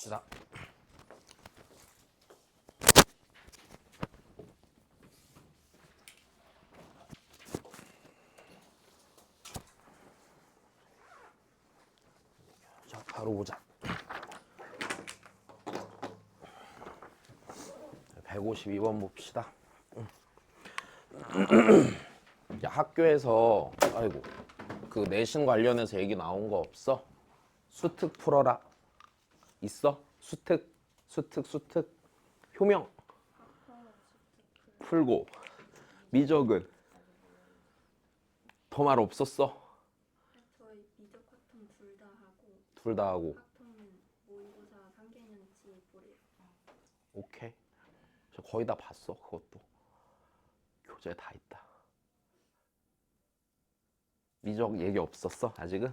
봅시다. 자, 바로 보자. 152번 봅시다. 야, 학교에서 아이고 그 내신 관련해서 얘기 나온 거 없어? 수특 풀어라. 있어? 수특 효명 풀고 미적은 더 말 없었어? 저희 미적 확통 둘 다 하고 둘 다 하고. 확통은 모의고사 3개년치 보래요. 오케이. 저 거의 다 봤어. 그것도 교재에 다 있다. 미적 얘기 없었어? 아직은?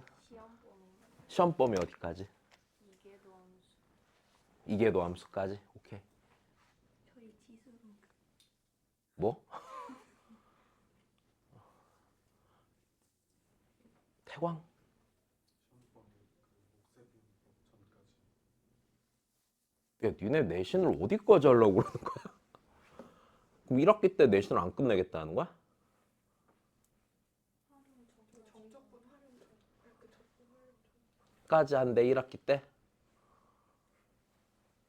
시험 범위 어디까지? 이계도 함수. 이계도 함수까지? 오케이. 저희 지수로 뭐? 태광? 야, 니네 내신을 어디까지 하려고 그러는 거야? 그럼 1학기 때 내신을 안 끝내겠다는 거야? 까지 한대 1학기 때?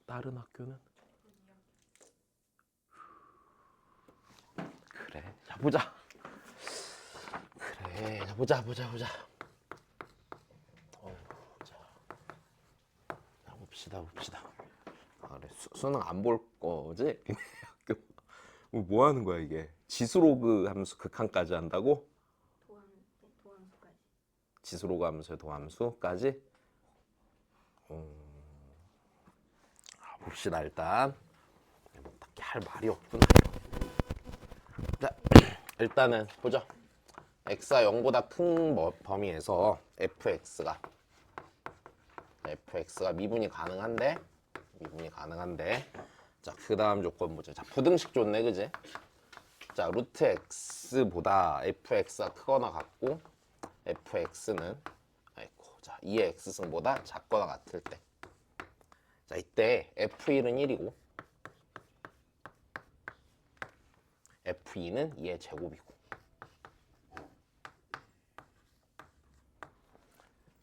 다른 학교는? 그래, 자 보자. 그래, 자 보자. 자, 봅시다. 아, 그래, 수능 안 볼 거지? 뭐 하는 거야 이게? 지수로그 함수 극한까지 한다고? 도함수까지. 지수로그 함수의 도함수까지? 봅시다 일단. 뭐 딱히 할 말이 없구나. 자, 일단은 보죠. x가 0보다 큰 범위에서 fx가 미분이 가능한데 자, 그 다음 조건 보자. 자, 부등식 좋네, 그지? 자, 루트 x보다 fx가 크거나 같고 fx는 자, 2의 x승보다 작거나 같을 때. 자, 이때 f1은 1이고 f2는 2의 제곱이고.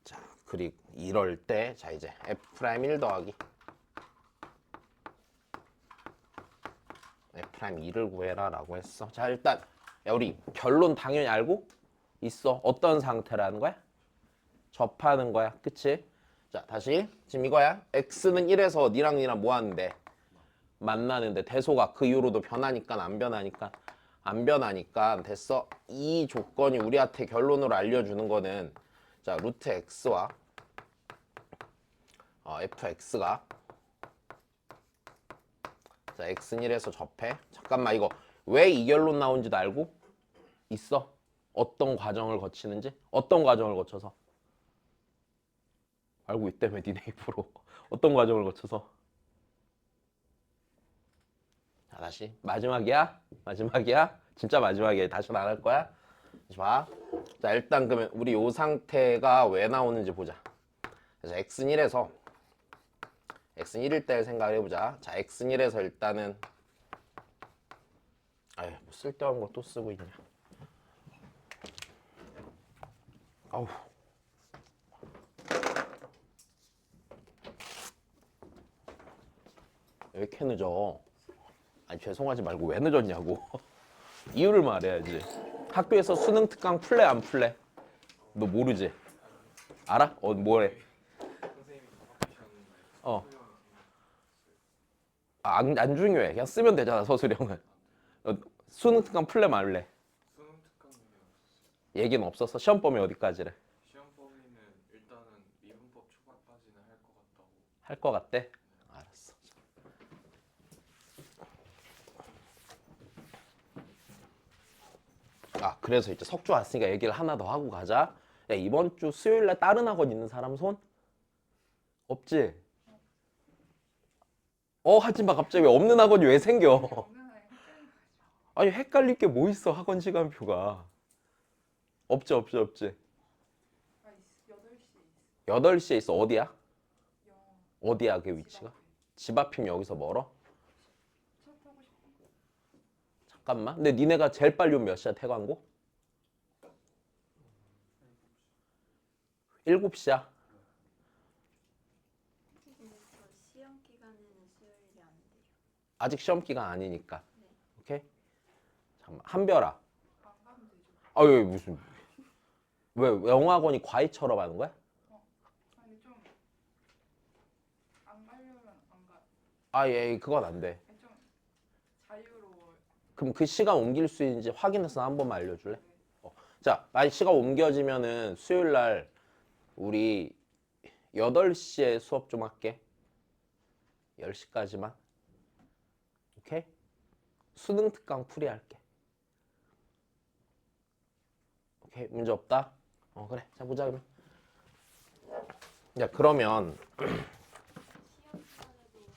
자, 그리고 이럴 때 자, 이제 f'1 더하기 f'2를 구해라 라고 했어. 자, 일단 야, 우리 결론 당연히 알고 있어. 어떤 상태라는 거야? 접하는 거야. 그치? 자, 다시 지금 이거야. x는 1에서 니랑 뭐 하는데? 만나는데 대소가 그 이후로도 변하니까 안 변하니까 됐어. 이 조건이 우리한테 결론으로 알려주는 거는 자, 루트 x와 fx가 자, x는 1에서 접해. 잠깐만, 이거 왜 이 결론 나온지도 알고 있어? 어떤 과정을 거치는지? 어떤 과정을 거쳐서? 알고 있다며 니네 입으로. 어떤 과정을 거쳐서? 자, 다시 마지막이야? 진짜 마지막이야. 다시는 안 할 거야? 다시 봐. 자, 일단 그러면 우리 요 상태가 왜 나오는지 보자. 그래서 x는 1에서 x는 1일 때를 생각을 해보자. 자, x는 1에서 일단은 아유, 뭐 쓸데없는 거 또 쓰고 있냐. 아우. 왜 이렇게 늦어? 아니, 죄송하지 말고 왜 늦었냐고. 이유를 말해야지. 학교에서 수능 특강 풀래 안 풀래? 너 모르지? 알아? 뭐래? 안 중요해. 그냥 쓰면 되잖아, 서술형은. 수능 특강 풀래 말래? 수능 특강이 얘기는 없었어? 시험 범위 어디까지래? 시험 범위는 일단은 미분법 초반까지는 할 것 같다고. 할 것 같대? 알았어. 아, 그래서 이제 석주 왔으니까 얘기를 하나 더 하고 가자. 야, 이번 주 수요일날 다른 학원 있는 사람 손? 없지? 하지마. 갑자기 왜 없는 학원이 왜 생겨? 아니, 헷갈릴 게 뭐 있어, 학원 시간표가. 없지. 8시에 있어. 8시에 있어. 어디야? 어디야 그 위치가? 집 앞이면 여기서 멀어? 잠깐만. 근데 니네가 제일 빨리 오면 몇 시야 태광고? 7시야. 근데 저 시험 기간에는 수요일이 안 돼요. 아직 시험 기간 아니니까. 네. 오케이? 잠깐만. 한별아. 안 가면 되죠. 아유 무슨 왜 영어학원이 과외처럼 하는 거야? 아니 좀 안 가려면 안 가. 아, 예, 그건 안 돼. 좀 자유로워. 그럼 그 시간 옮길 수 있는지 확인해서 한 번만 알려줄래? 자, 만약 시간 옮겨지면은 수요일 날 우리 8시에 수업 좀 할게. 10시까지만. 오케이? 수능 특강 풀이 할게. 오케이, 문제 없다? 그래. 자, 보자 그러면. 자, 그러면 시험 기간에도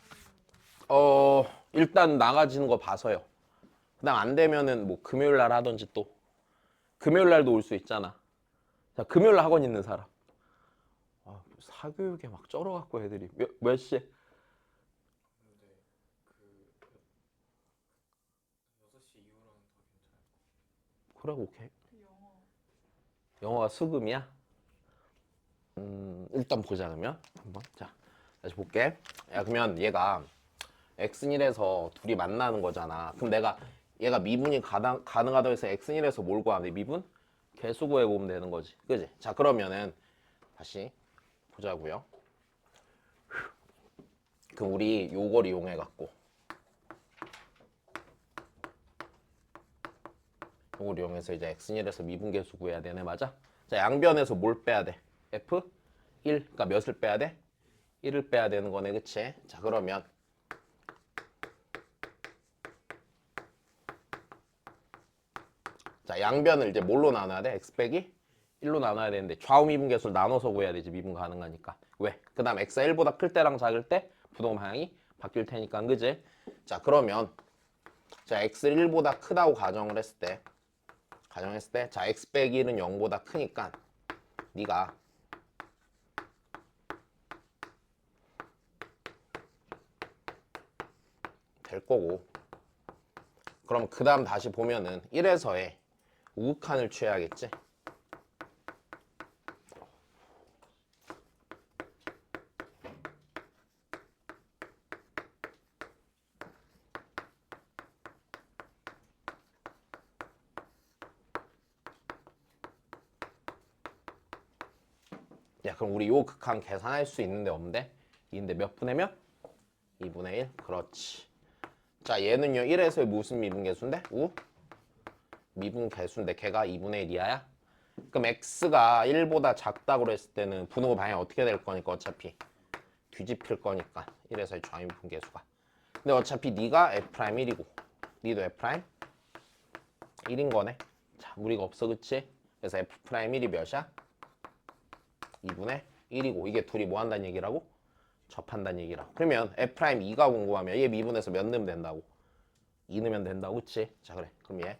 하는 일단 나가지는 거 봐서요. 그다음 안 되면은 뭐 금요일 날 하던지 또 금요일 날도 올 수 있잖아. 자, 금요일 날 학원 있는 사람. 사교육에 막 쩔어갖고 애들이 몇 시에? 근데 그 6시 이후로는 더 괜찮아요. 그래, 오케이. 그 영어 영어가 수금이야? 일단 보자 그러면 한번. 자, 다시 볼게. 야, 그러면 얘가 x일에서 둘이 만나는 거잖아. 그럼 내가 얘가 미분이 가능하다고 해서 x일에서 뭘 구하면 돼? 미분? 개수 구해보면 되는 거지. 그지? 자, 그러면은 다시 보자고요. 그럼 우리 요걸 이용해갖고 요걸 이용해서 이제 x일에서 미분 개수 구해야 되네. 맞아? 자, 양변에서 뭘 빼야 돼? f? 1. 그러니까 몇을 빼야 돼? 1을 빼야 되는 거네. 그치? 자, 그러면 자, 양변을 이제 뭘로 나눠야 돼? x 빼기 1로 나눠야 되는데 좌우 미분 개수를 나눠서 구해야 되지. 미분 가능하니까. 왜? 그 다음 x가 1보다 클 때랑 작을 때 부동 방향이 바뀔 테니까. 그지? 자, 그러면 자, x를 1보다 크다고 가정했을 때 자, x 빼기 1은 0보다 크니까 네가 될 거고, 그럼 그 다음 다시 보면은 1에서의 우극한을 취해야겠지. 야, 그럼 우리 요 극한 계산할 수 있는데 없는데? 2인데 몇 분의 몇? 2분의 1? 그렇지. 자, 얘는요 1에서의 무슨 미분 개수인데? 미분 개수인데 걔가 2분의 1 이하야? 그럼 x가 1보다 작다고 그랬을 때는 분호 방향이 어떻게 될 거니까 어차피 뒤집힐 거니까 1에서의 좌미분 개수가. 근데 어차피 네가 f'1이고 니도 f'1인 거네. 자, 무리가 없어. 그치? 그래서 f'1이 몇이야? 2분의 1이고 이게 둘이 뭐 한다는 얘기라고? 접한다는 얘기라고. 그러면 f'2가 궁금하면 얘 미분해서 몇 넣으면 된다고? 2 넣으면 된다고. 그치? 자, 그래. 그럼 얘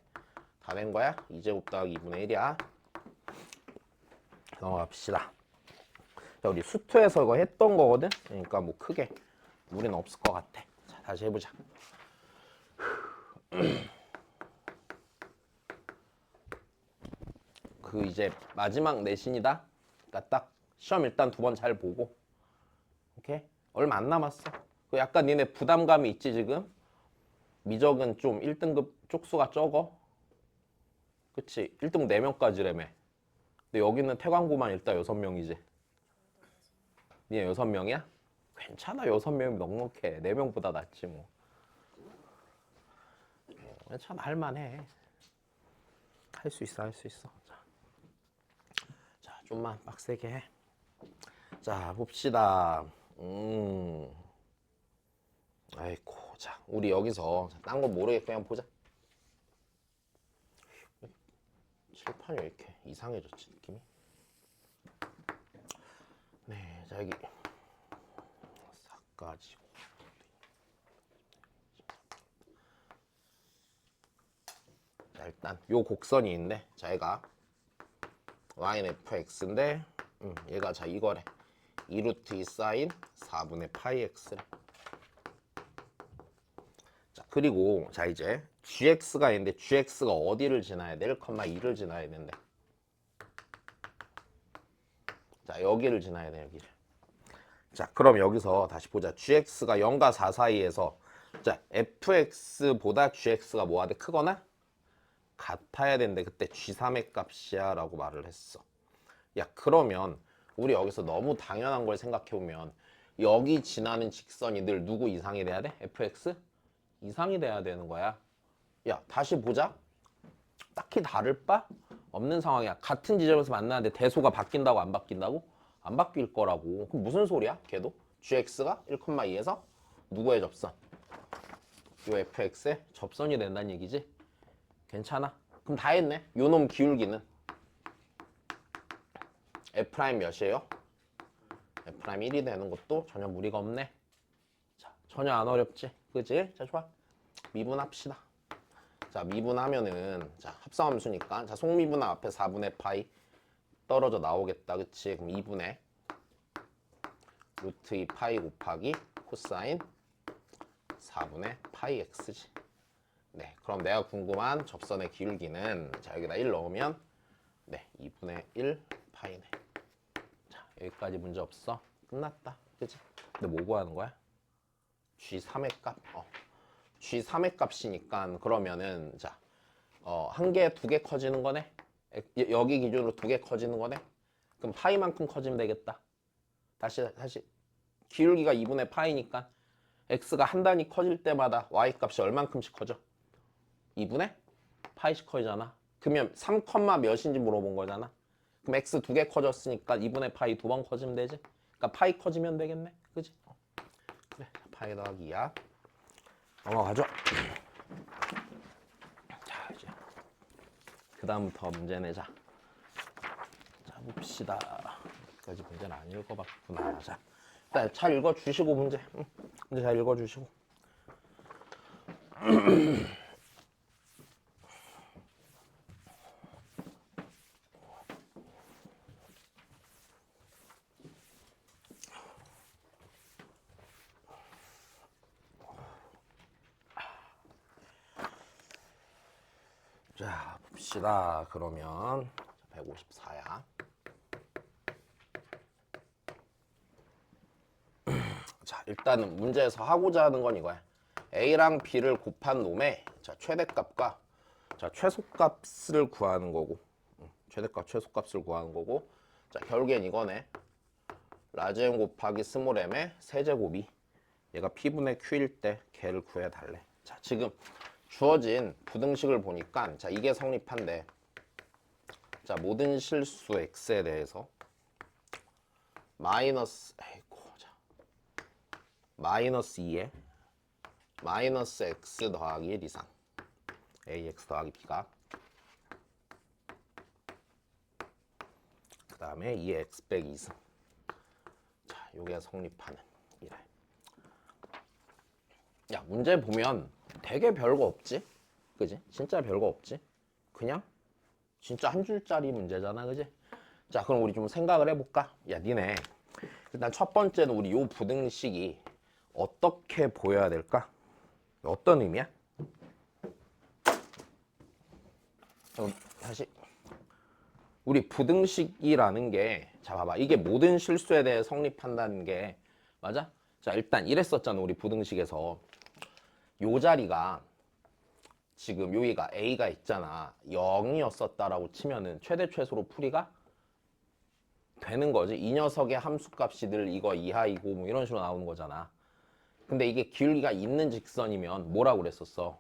다 된 거야? 2제곱 더하기 2분의 1이야. 넘어갑시다. 자, 우리 수투에서 이거 했던 거거든? 그러니까 뭐 크게 무리는 없을 것 같아. 자, 다시 해보자. 그 이제 마지막 내신이다. 그러니까 딱 시험 일단 2번 잘 보고. 오케이? 얼마 안 남았어. 그 약간 니네 부담감이 있지 지금? 미적은 좀 1등급 쪽수가 적어. 그치? 1등 4명까지라며. 근데 여기는 태광고만 일단 6명이지. 니네 6명이야? 괜찮아. 6명이면 넉넉해. 4명보다 낫지 뭐. 괜찮아. 할만해. 할 수 있어. 할 수 있어. 자, 좀만 빡세게 해. 자, 봅시다. 아이고, 자, 우리 여기서 딴 거 모르겠고 그냥 보자. 칠판이 왜 이렇게 이상해졌지 느낌이? 네, 자 여기 4까지. 자, 일단 요 곡선이 있는데, 자 얘가 y는 fx인데 얘가 자 이거래. 2루트 2 사인 4분의 파이 x래. 자, 그리고 자 이제 gx가 있는데 gx가 어디를 지나야 돼? 1,2를 지나야 된대. 자, 여기를 지나야 돼, 여기를. 자, 그럼 여기서 다시 보자. gx가 0과 4 사이에서 자, fx보다 gx가 뭐가 돼? 크거나 같아야 되는데 그때 g3의 값이야 라고 말을 했어. 야, 그러면 우리 여기서 너무 당연한 걸 생각해보면 여기 지나는 직선이 늘 누구 이상이 돼야 돼? fx 이상이 돼야 되는 거야. 야, 다시 보자. 딱히 다를 바 없는 상황이야. 같은 지점에서 만나는데 대소가 바뀐다고 안 바뀐다고? 안 바뀔 거라고. 그럼 무슨 소리야? 걔도 gx가 1,2에서 누구의 접선? 요 fx의 접선이 된다는 얘기지? 괜찮아? 그럼 다 했네. 요놈 기울기는 f' 몇이에요? f' 1이 되는 것도 전혀 무리가 없네. 자, 전혀 안 어렵지? 그지? 자, 좋아. 미분합시다. 자, 미분하면은 자, 합성함수니까 자, 속미분합 앞에 4분의 파이 떨어져 나오겠다. 그치? 그럼 2분의 루트 2 파이 곱하기 코사인 4분의 파이 x지. 네, 그럼 내가 궁금한 접선의 기울기는 자, 여기다 1 넣으면 네, 2분의 1 파이네. 자, 여기까지 문제 없어. 끝났다. 그치? 근데 뭐 구하는 거야? g3의 값. g3의 값이니까 그러면은 자, 한 개, 두 개 커지는 거네. 여기 기준으로 두 개 커지는 거네. 그럼 파이만큼 커지면 되겠다. 다시 기울기가 2분의 파이니까 x가 한 단위 커질 때마다 y 값이 얼만큼씩 커져? 2분의 파이씩 커지잖아. 그러면 3, 몇인지 물어본 거잖아. 그럼 x 두 개 커졌으니까 2분의 파이 두 번 커지면 되지. 그러니까 파이 커지면 되겠네. 그지? 그래, 파이 더하기 2야. 넘어가죠. 자, 이제 그 다음부터 문제 내자. 자, 봅시다. 여기까지 문제는 안 읽어봤구나. 자, 일단 잘 읽어주시고 문제. 문제 잘 읽어주시고. 자, 봅시다. 그러면 154야. 자, 일단은 문제에서 하고자 하는 건 이거야. A랑 B를 곱한 놈의 자, 최대값과 자, 최소값을 구하는 거고. 최대값, 최소값을 구하는 거고. 자, 결국엔 이거네. 라지 M 곱하기 스몰 M의 세제곱이 얘가 P분의 Q일 때 걔를 구해 달래. 자, 지금 주어진 부등식을 보니까 자, 이게 성립한데 자, 모든 실수 x에 대해서 마이너스 2에 마이너스 x 더하기 1 이상 ax 더하기 b가 그 다음에 2의 x 빼기 2승. 자, 요게 성립하는 이래. 야, 문제 보면 되게 별거 없지? 그지? 진짜 별거 없지? 그냥 진짜 한 줄짜리 문제잖아. 그지? 자, 그럼 우리 좀 생각을 해볼까? 야, 니네 일단 첫 번째는 우리 요 부등식이 어떻게 보여야 될까? 어떤 의미야? 다시 우리 부등식이라는 게 자, 봐봐. 이게 모든 실수에 대해 성립한다는 게 맞아? 자, 일단 이랬었잖아. 우리 부등식에서 요 자리가 지금 여기가 A가 있잖아. 0이었었다라고 치면은 최대 최소로 풀이가 되는 거지. 이 녀석의 함수값이 늘 이거 이하이고 뭐 이런 식으로 나오는 거잖아. 근데 이게 기울기가 있는 직선이면 뭐라고 그랬었어?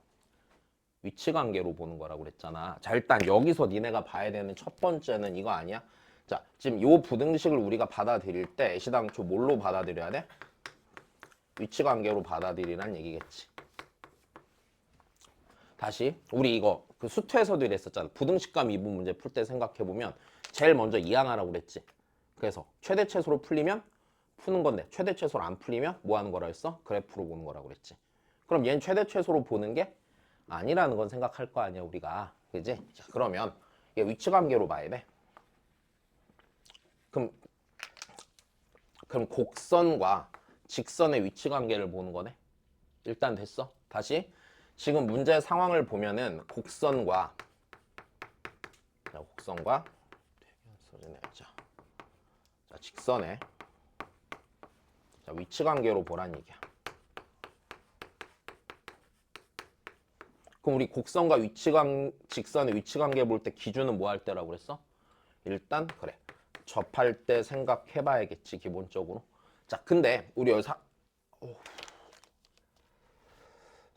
위치 관계로 보는 거라고 그랬잖아. 자, 일단 여기서 니네가 봐야 되는 첫 번째는 이거 아니야? 자, 지금 요 부등식을 우리가 받아들일 때 애시당초 뭘로 받아들여야 돼? 위치 관계로 받아들이란 얘기겠지. 다시 우리 이거 그 수투에서도 이랬었잖아. 부등식과 미분 문제 풀 때 생각해보면 제일 먼저 이항하라고 그랬지. 그래서 최대 최소로 풀리면 푸는 건데 최대 최소로 안 풀리면 뭐 하는 거라 했어? 그래프로 보는 거라고 그랬지. 그럼 얘는 최대 최소로 보는 게 아니라는 건 생각할 거 아니야 우리가. 그지? 자, 그러면 얘 위치 관계로 봐야 돼. 그럼 그럼 곡선과 직선의 위치 관계를 보는 거네. 일단 됐어. 다시 지금 문제 상황을 보면은 곡선과 자, 직선의 자, 위치 관계로 보란 얘기야. 그럼 우리 곡선과 직선의 위치 관계 볼 때 기준은 뭐 할 때라고 그랬어? 일단 그래. 접할 때 생각해봐야겠지 기본적으로. 자, 근데 우리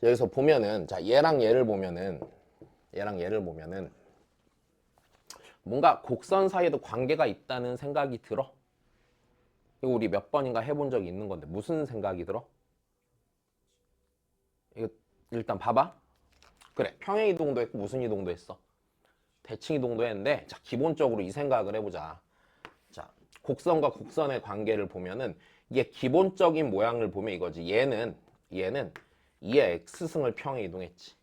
여기서 보면은 자 얘랑 얘를 보면은 뭔가 곡선 사이에도 관계가 있다는 생각이 들어. 이거 우리 몇 번인가 해본 적이 있는 건데 무슨 생각이 들어? 이거 일단 봐봐. 그래, 평행 이동도 했고 무슨 이동도 했어? 대칭 이동도 했는데 자 기본적으로 이 생각을 해보자. 자, 곡선과 곡선의 관계를 보면은 이게 기본적인 모양을 보면 이거지. 얘는 2의 x승을 평행 이동했지.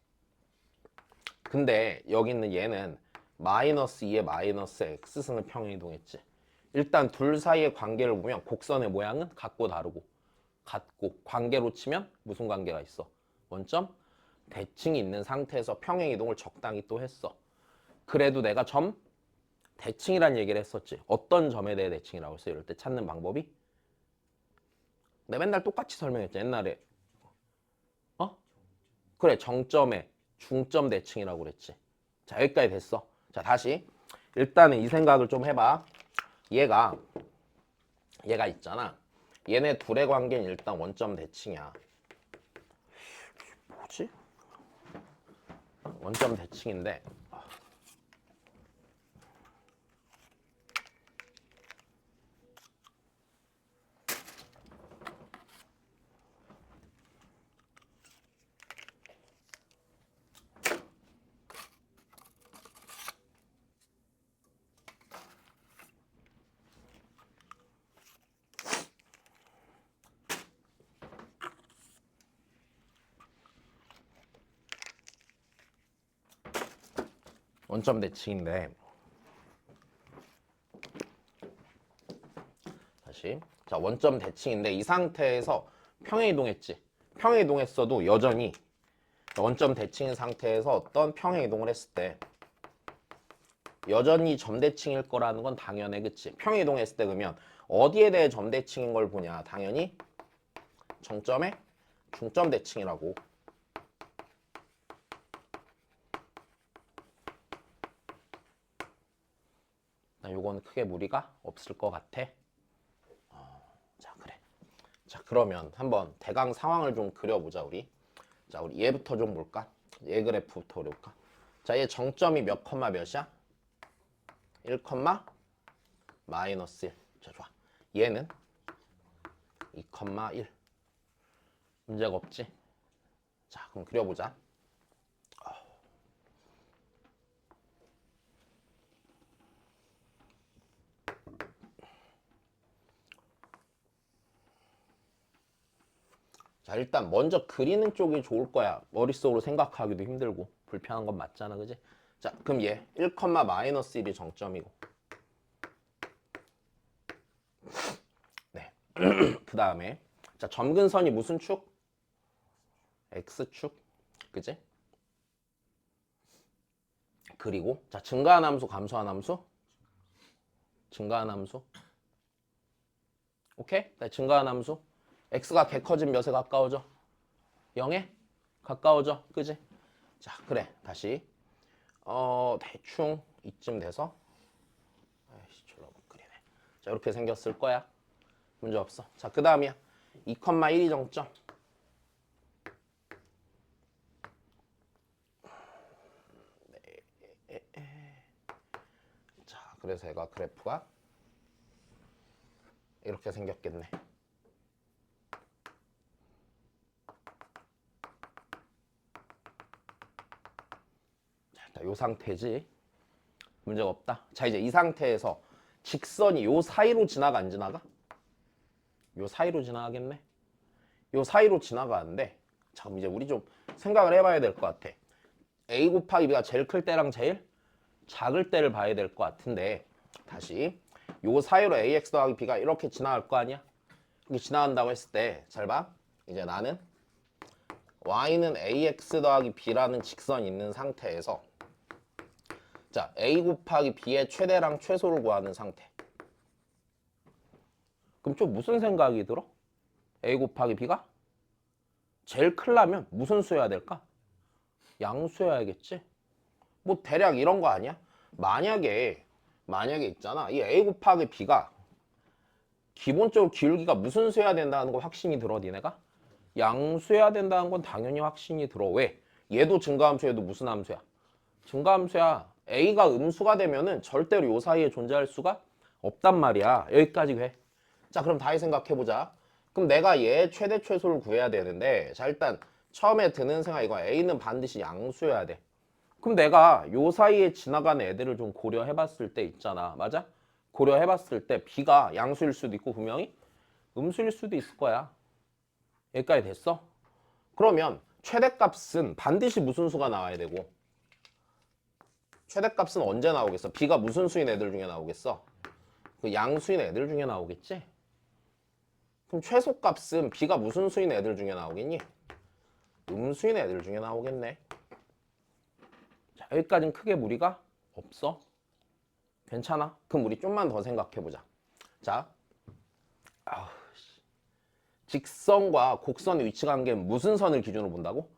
근데 여기 있는 얘는 마이너스 2의 마이너스 x승을 평행 이동했지. 일단 둘 사이의 관계를 보면 곡선의 모양은 같고 다르고 같고 관계로 치면 무슨 관계가 있어? 원점 대칭이 있는 상태에서 평행 이동을 적당히 또 했어. 그래도 내가 점 대칭이란 얘기를 했었지. 어떤 점에 대해 대칭이라고 했어? 이럴 때 찾는 방법이? 내가 맨날 똑같이 설명했지. 옛날에 그래, 정점에 중점 대칭이라고 그랬지. 자, 여기까지 됐어. 자, 다시 일단은 이 생각을 좀 해봐. 얘가 있잖아. 얘네 둘의 관계는 일단 원점 대칭이야. 뭐지? 원점 대칭인데 원점 대칭인데 다시 자 원점 대칭인데 이 상태에서 평행 이동했지. 평행 이동했어도 여전히 원점 대칭인 상태에서 어떤 평행 이동을 했을 때 여전히 점대칭일 거라는 건 당연해. 그치? 평행 이동했을 때 그러면 어디에 대해 점대칭인 걸 보냐? 당연히 정점에 중점 대칭이라고. 요건 크게 무리가 없을 것 같아. 자, 그래. 자, 그러면 한번 대강 상황을 좀 그려보자, 우리. 자, 우리 얘부터 좀 볼까? 얘 그래프부터 그려볼까? 자, 얘 정점이 몇 컴마 몇이야? 1 컴마 마이너스 1. 자, 좋아. 얘는 2 컴마 1. 문제가 없지? 자, 그럼 그려보자. 자, 일단 먼저 그리는 쪽이 좋을 거야. 머릿속으로 생각하기도 힘들고 불편한 건 맞잖아, 그지? 자, 그럼 얘 1, 마이너스 1이 정점이고 네. 그 다음에 자, 점근선이 무슨 축? X축, 그지? 그리고 자, 증가한 함수, 감소한 함수? 증가한 함수. 오케이? 네, 증가한 함수. x가 개 커진 몇에 가까워져? 0에 가까워져. 그지? 자, 그래. 다시 대충 이쯤 돼서 아이씨, 졸라 못 그리네. 자, 이렇게 생겼을 거야. 문제 없어. 자, 그 다음이야. 2,1이 정점. 자, 그래서 얘가 그래프가 이렇게 생겼겠네. 이 상태지. 문제가 없다. 자, 이제 이 상태에서 직선이 요 사이로 지나가 안 지나가? 요 사이로 지나가겠네. 요 사이로 지나가는데 자, 그럼 이제 우리 좀 생각을 해봐야 될 것 같아. a 곱하기 b가 제일 클 때랑 제일 작을 때를 봐야 될 것 같은데 다시 요 사이로 ax 더하기 b가 이렇게 지나갈 거 아니야? 이게 지나간다고 했을 때 잘 봐. 이제 나는 y는 ax 더하기 b라는 직선이 있는 상태에서 자 a 곱하기 b의 최대랑 최소를 구하는 상태. 그럼 좀 무슨 생각이 들어? a 곱하기 b가 제일 크려면 무슨 수여야 될까? 양수여야겠지? 뭐 대략 이런 거 아니야? 만약에 있잖아 이 a 곱하기 b가 기본적으로 기울기가 무슨 수여야 된다는 거 확신이 들어 니네가? 양수여야 된다는 건 당연히 확신이 들어. 왜? 얘도 증가함수 얘도 무슨 함수야? 증가함수야. a가 음수가 되면은 절대로 요 사이에 존재할 수가 없단 말이야. 여기까지 해. 자 그럼 다시 생각해보자. 그럼 내가 얘 최대 최소를 구해야 되는데 자 일단 처음에 드는 생각 이거 a는 반드시 양수여야 돼. 그럼 내가 요 사이에 지나가는 애들을 좀 고려해봤을 때 있잖아. 맞아? 고려해봤을 때 b가 양수일 수도 있고 분명히 음수일 수도 있을 거야. 여기까지 됐어? 그러면 최대값은 반드시 무슨 수가 나와야 되고 최대값은 언제 나오겠어? b가 무슨 수인 애들 중에 나오겠어? 그 양수인 애들 중에 나오겠지? 그럼 최소값은 b가 무슨 수인 애들 중에 나오겠니? 음수인 애들 중에 나오겠네. 자, 여기까지는 크게 무리가 없어. 괜찮아? 그럼 우리 좀만 더 생각해보자. 자, 직선과 곡선의 위치 관계는 무슨 선을 기준으로 본다고?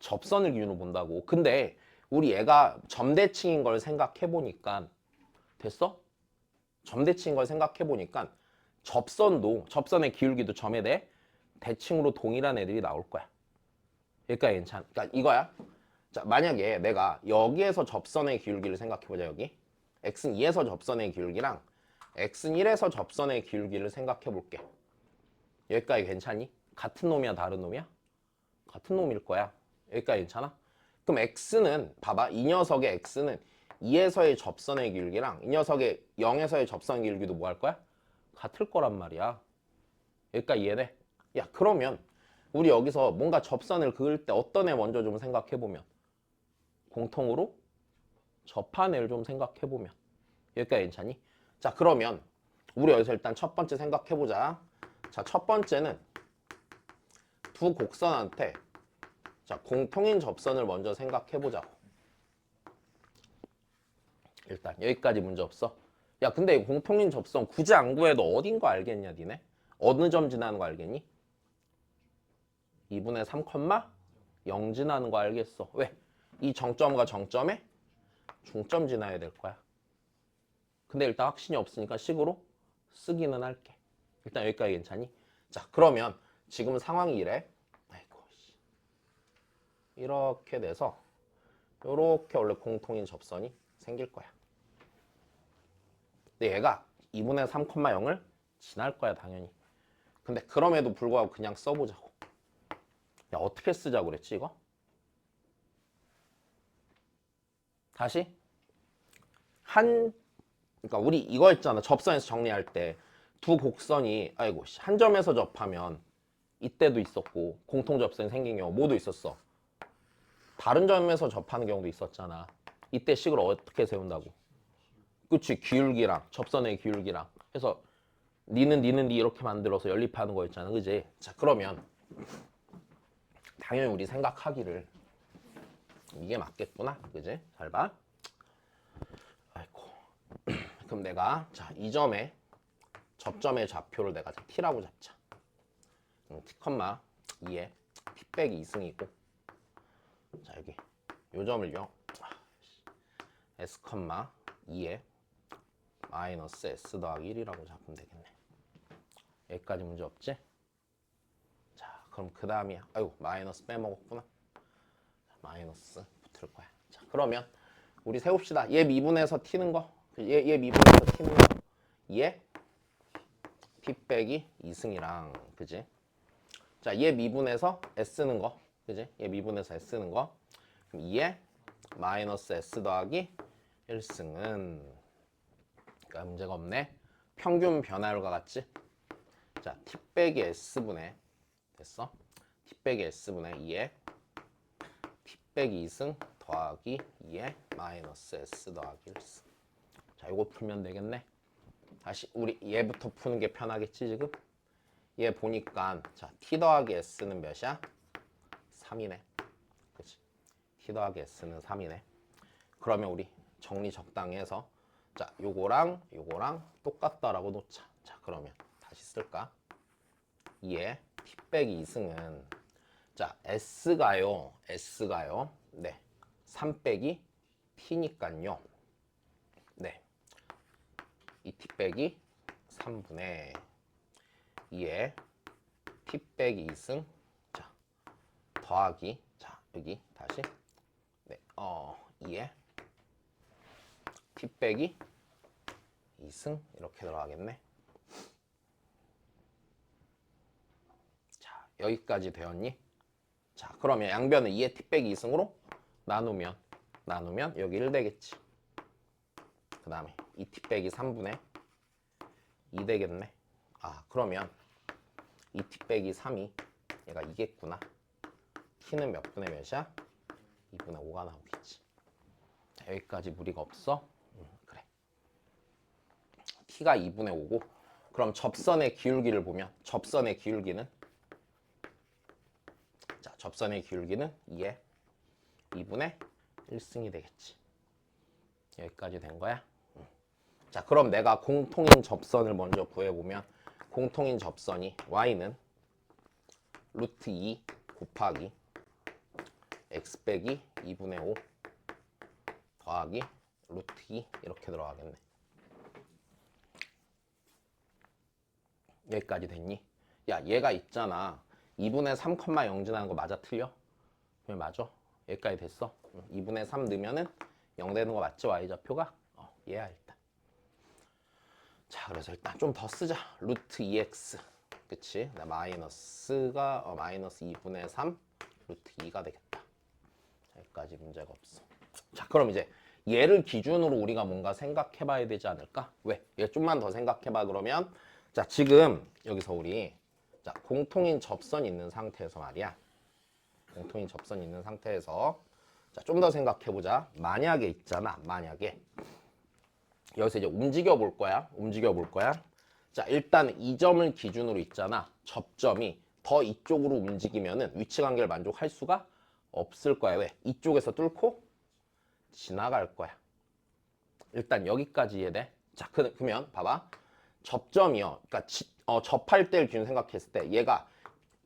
접선을 기준으로 본다고. 근데 우리 얘가 점대칭인 걸 생각해보니까 됐어? 점대칭인 걸 생각해보니까 접선의 기울기도 점에 대해 대칭으로 동일한 애들이 나올 거야. 여기까지 괜찮아. 그러니까 이거야. 자, 만약에 내가 여기에서 접선의 기울기를 생각해보자. 여기 x는 2에서 접선의 기울기랑 x는 1에서 접선의 기울기를 생각해볼게. 여기까지 괜찮니? 같은 놈이야 다른 놈이야? 같은 놈일 거야. 여기까지 괜찮아? 그럼 x는 봐봐. 이 녀석의 x는 2에서의 접선의 기울기랑 이 녀석의 0에서의 접선 기울기도 뭐 할 거야? 같을 거란 말이야. 여기까지 이해돼? 야 그러면 우리 여기서 뭔가 접선을 그을 때 어떤 애 먼저 좀 생각해보면 공통으로 접한 애를 좀 생각해보면 여기까지 괜찮니? 자 그러면 우리 여기서 일단 첫 번째 생각해보자. 자 첫 번째는 두 곡선한테 자 공통인 접선을 먼저 생각해보자고. 일단 여기까지 문제 없어. 야 근데 이 공통인 접선 굳이 안 구해도 어딘 거 알겠냐 니네? 어느 점 지나는 거 알겠니? 2분의 3, 0 지나는 거 알겠어. 왜? 이 정점과 정점에 중점 지나야 될 거야. 근데 일단 확신이 없으니까 식으로 쓰기는 할게. 일단 여기까지 괜찮니? 자 그러면 지금 상황이 이래. 아이고 이렇게 돼서 이렇게 원래 공통인 접선이 생길 거야. 근데 얘가 2분의 3, 0을 지날 거야 당연히. 근데 그럼에도 불구하고 그냥 써보자고. 야 어떻게 쓰자고 그랬지 이거? 다시 그러니까 우리 이거 했잖아. 접선에서 정리할 때 두 곡선이 아이고 한 점에서 접하면 이때도 있었고 공통 접선이 생긴 경우 모두 있었어. 다른 점에서 접하는 경우도 있었잖아. 이때 식을 어떻게 세운다고? 그치 기울기랑 접선의 기울기랑 해서 니는 니 이렇게 만들어서 연립하는 거였잖아. 그지? 자 그러면 당연히 우리 생각하기를 이게 맞겠구나. 그지? 잘 봐. 아이고. 그럼 내가 자 이 점에 접점의 좌표를 내가 t라고 잡자. t, 2에 t 빼기 2승이고 자 여기 요 점을요 s, 2에 마이너스 s 더하기 1이라고 잡으면 되겠네. 여기까지 문제 없지? 자 그럼 그 다음이야. 아이고 마이너스 빼먹었구나. 자, 마이너스 붙을 거야. 자 그러면 우리 세웁시다. 얘 미분해서 t는 거 얘 미분해서 t는 거 얘 t 빼기 2승이랑 그지? 자 얘 미분해서 s는 거 그지? 얘 미분해서 s는 거 그럼 2에 마이너스 s 더하기 1승은 그러니까 문제가 없네. 평균 변화율과 같지? 자 t 빼기 s분의 됐어? t 빼기 s분의 2에 t 빼기 2승 더하기 2에 마이너스 s 더하기 1승. 자 이거 풀면 되겠네. 다시 우리 얘부터 푸는 게 편하겠지 지금? 얘 보니까 자 t 더하기 s는 몇이야? 3이네. 그치? t 더하기 s는 3이네. 그러면 우리 정리 적당히 해서 자 요거랑 요거랑 똑같다라고 놓자. 자 그러면 다시 쓸까? 2에 t 빼기 2승은 자 s가요 네 3 빼기 t니깐요. 네 이 t 빼기 3분의 2에 t 빼기 2승 자 더하기 자 여기 다시 네 2에 t 빼기 2승 이렇게 들어가겠네. 자 여기까지 되었니? 자 그러면 양변을 2에 t 빼기 2승으로 나누면 여기 1 되겠지. 그 다음에 2t 빼기 3분의 2 되겠네. 아 그러면 2t 빼기 3이 얘가 2겠구나. t는 몇 분의 몇이야? 2분의 5가 나오겠지. 자, 여기까지 무리가 없어? 그래. t가 2분의 5고 그럼 접선의 기울기를 보면 접선의 기울기는 자 접선의 기울기는 2에 2분의 1승이 되겠지. 여기까지 된 거야? 자 그럼 내가 공통인 접선을 먼저 구해보면 공통인 접선이 y는 루트 2 곱하기 x 빼기 2분의 5 더하기 루트 2 이렇게 들어가겠네. 여기까지 됐니? 야 얘가 있잖아 2분의 3, 0 지나는 거 맞아 틀려? 왜 맞아? 여기까지 됐어? 2분의 3 넣으면은 0 되는 거 맞지? y좌표가? 얘야 일단. 자 그래서 일단 좀 더 쓰자. 루트 2x 그치? 마이너스가 마이너스 2분의 3 루트 2가 되겠다. 여기까지 문제가 없어. 자 그럼 이제 얘를 기준으로 우리가 뭔가 생각해 봐야 되지 않을까? 왜? 얘 좀만 더 생각해 봐. 그러면 자 지금 여기서 우리 자 공통인 접선이 있는 상태에서 말이야. 공통인 접선이 있는 상태에서 자 좀 더 생각해 보자. 만약에 있잖아. 만약에 여기서 이제 움직여 볼 거야. 자 일단 이 점을 기준으로 있잖아. 접점이 더 이쪽으로 움직이면은 위치 관계를 만족할 수가 없을 거야. 왜? 이쪽에서 뚫고 지나갈 거야. 일단 여기까지 이해돼? 자 그러면 봐봐. 접점이요. 그러니까 접할 때를 기준 생각했을 때 얘가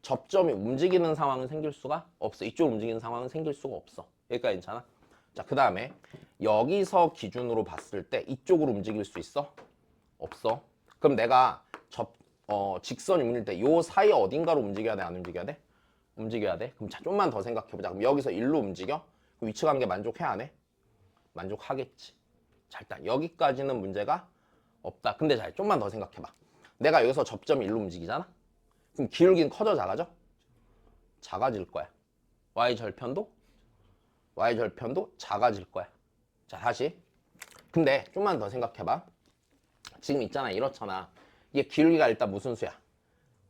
접점이 움직이는 상황은 생길 수가 없어. 이쪽으로 움직이는 상황은 생길 수가 없어. 여기까지 괜찮아? 자 그 다음에 여기서 기준으로 봤을 때 이쪽으로 움직일 수 있어? 없어. 그럼 내가 직선이 움직일 때 요 사이 어딘가로 움직여야 돼? 안 움직여야 돼? 움직여야 돼. 그럼 자 좀만 더 생각해보자. 그럼 여기서 일로 움직여? 그럼 위치 관계 만족해 안 해? 만족하겠지. 자 일단 여기까지는 문제가 없다. 근데 자 좀만 더 생각해봐. 내가 여기서 접점이 일로 움직이잖아? 그럼 기울기는 커져 작아져? 작아질 거야. y절편도 작아질 거야. 자 다시. 근데 좀만 더 생각해봐. 지금 있잖아 이렇잖아. 이게 기울기가 일단 무슨 수야?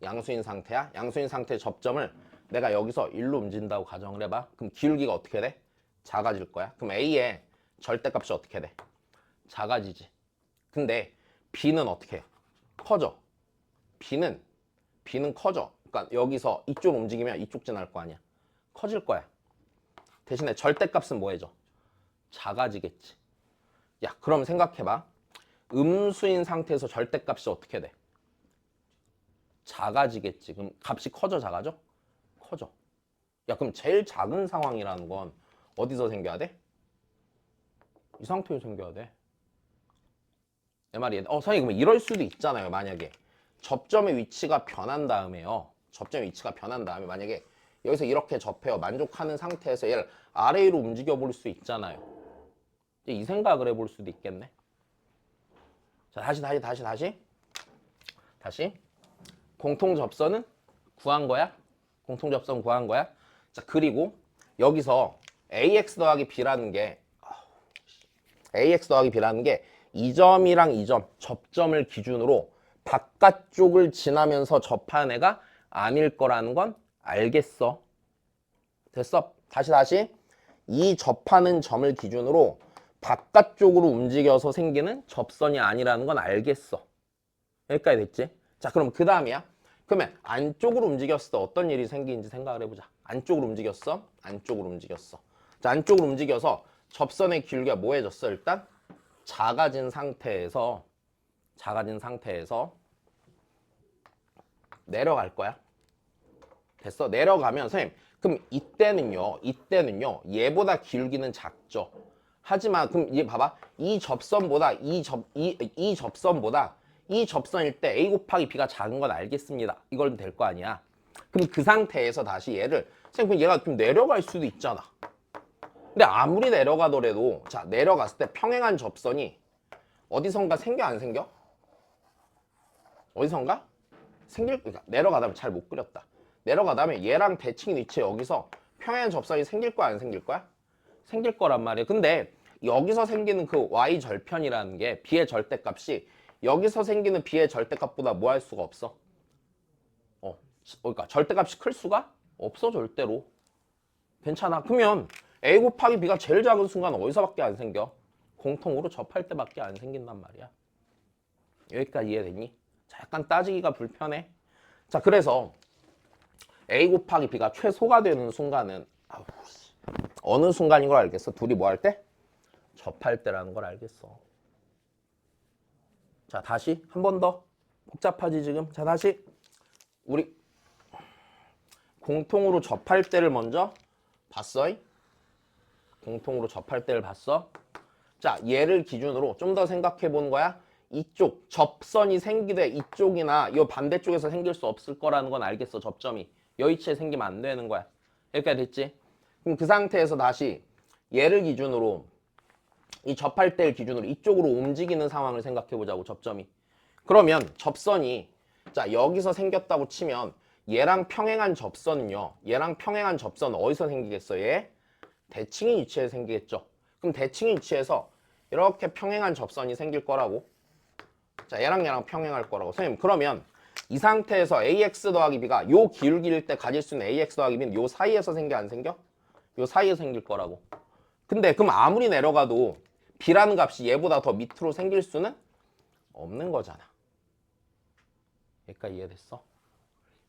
양수인 상태야. 양수인 상태의 접점을 내가 여기서 일로 움직인다고 가정을 해봐. 그럼 기울기가 어떻게 돼? 작아질 거야. 그럼 A의 절대값이 어떻게 돼? 작아지지. 근데 B는 어떻게 해? 커져. B는 커져. 그러니까 여기서 이쪽 움직이면 이쪽 지날 거 아니야. 커질 거야. 대신에 절대값은 뭐 해줘? 작아지겠지. 야 그럼 생각해봐. 음수인 상태에서 절대값이 어떻게 돼? 작아지겠지. 그럼 값이 커져 작아져? 커져. 야 그럼 제일 작은 상황이라는 건 어디서 생겨야 돼? 이 상태에서 생겨야 돼. 내 말이 선생님 그러면 이럴 수도 있잖아요. 만약에 접점의 위치가 변한 다음에요. 접점의 위치가 변한 다음에 만약에 여기서 이렇게 접해요. 만족하는 상태에서 얘를 아래로 움직여 볼 수 있잖아요. 이 생각을 해볼 수도 있겠네. 자 다시 공통 접선은 구한 거야. 공통 접선 구한 거야. 자 그리고 여기서 ax 더하기 b라는 게 이 점이랑 이 점 접점을 기준으로 바깥쪽을 지나면서 접한 애가 아닐 거라는 건 알겠어. 됐어? 다시 이 접하는 점을 기준으로 바깥쪽으로 움직여서 생기는 접선이 아니라는 건 알겠어. 여기까지 됐지? 자 그럼 그 다음이야. 그러면 안쪽으로 움직였을 때 어떤 일이 생기는지 생각을 해보자. 안쪽으로 움직였어? 안쪽으로 움직였어. 자, 안쪽으로 움직여서 접선의 길이가 뭐해졌어? 일단 작아진 상태에서 내려갈 거야. 됐어? 내려가면 선생님 그럼 이때는요 얘보다 길기는 작죠. 하지만 그럼 얘 봐봐. 이 접선보다 이 접선일 때 A 곱하기 B가 작은 건 알겠습니다. 이걸 될 거 아니야. 그럼 그 상태에서 다시 얘를 선생님 그럼 얘가 좀 내려갈 수도 있잖아. 근데 아무리 내려가더라도 자 내려갔을 때 평행한 접선이 어디선가 생겨 안 생겨? 어디선가? 그러니까 내려가다면 잘 못 그렸다. 내려가다면 얘랑 대칭 위치에 여기서 평행한 접선이 생길 거야 안 생길 거야? 생길 거란 말이야. 근데 여기서 생기는 그 y 절편이라는 게 b의 절대값이 여기서 생기는 b의 절대값보다 뭐 할 수가 없어? 그러니까 절대값이 클 수가 없어 절대로. 괜찮아. 그러면 a 곱하기 b가 제일 작은 순간 어디서밖에 안 생겨? 공통으로 접할 때밖에 안 생긴단 말이야. 여기까지 이해됐니? 자, 약간 따지기가 불편해. 자, 그래서 a 곱하기 b가 최소가 되는 순간은 어느 순간인 걸 알겠어? 둘이 뭐 할 때? 접할 때라는 걸 알겠어. 자, 다시 한 번 더. 복잡하지 지금? 자, 다시 우리 공통으로 접할 때를 먼저 봤어? 공통으로 접할 때를 봤어? 자, 얘를 기준으로 좀 더 생각해 보는 거야. 이쪽 접선이 생기되 이쪽이나 이 반대쪽에서 생길 수 없을 거라는 건 알겠어. 접점이 여위치에 생기면 안 되는 거야. 여기까지 됐지? 그럼 그 상태에서 다시 얘를 기준으로 이 접할 때를 기준으로 이쪽으로 움직이는 상황을 생각해 보자고. 접점이. 그러면 접선이 자 여기서 생겼다고 치면 얘랑 평행한 접선은요. 얘랑 평행한 접선은 어디서 생기겠어? 얘 대칭인 위치에 생기겠죠. 그럼 대칭인 위치에서 이렇게 평행한 접선이 생길 거라고. 자 얘랑 평행할 거라고. 선생님 그러면 이 상태에서 ax 더하기 b가 요 기울기일 때 가질 수 있는 ax 더하기 b는 요 사이에서 생겨 안 생겨? 요 사이에서 생길 거라고. 근데 그럼 아무리 내려가도 b라는 값이 얘보다 더 밑으로 생길 수는 없는 거잖아. 여기까지 이해됐어?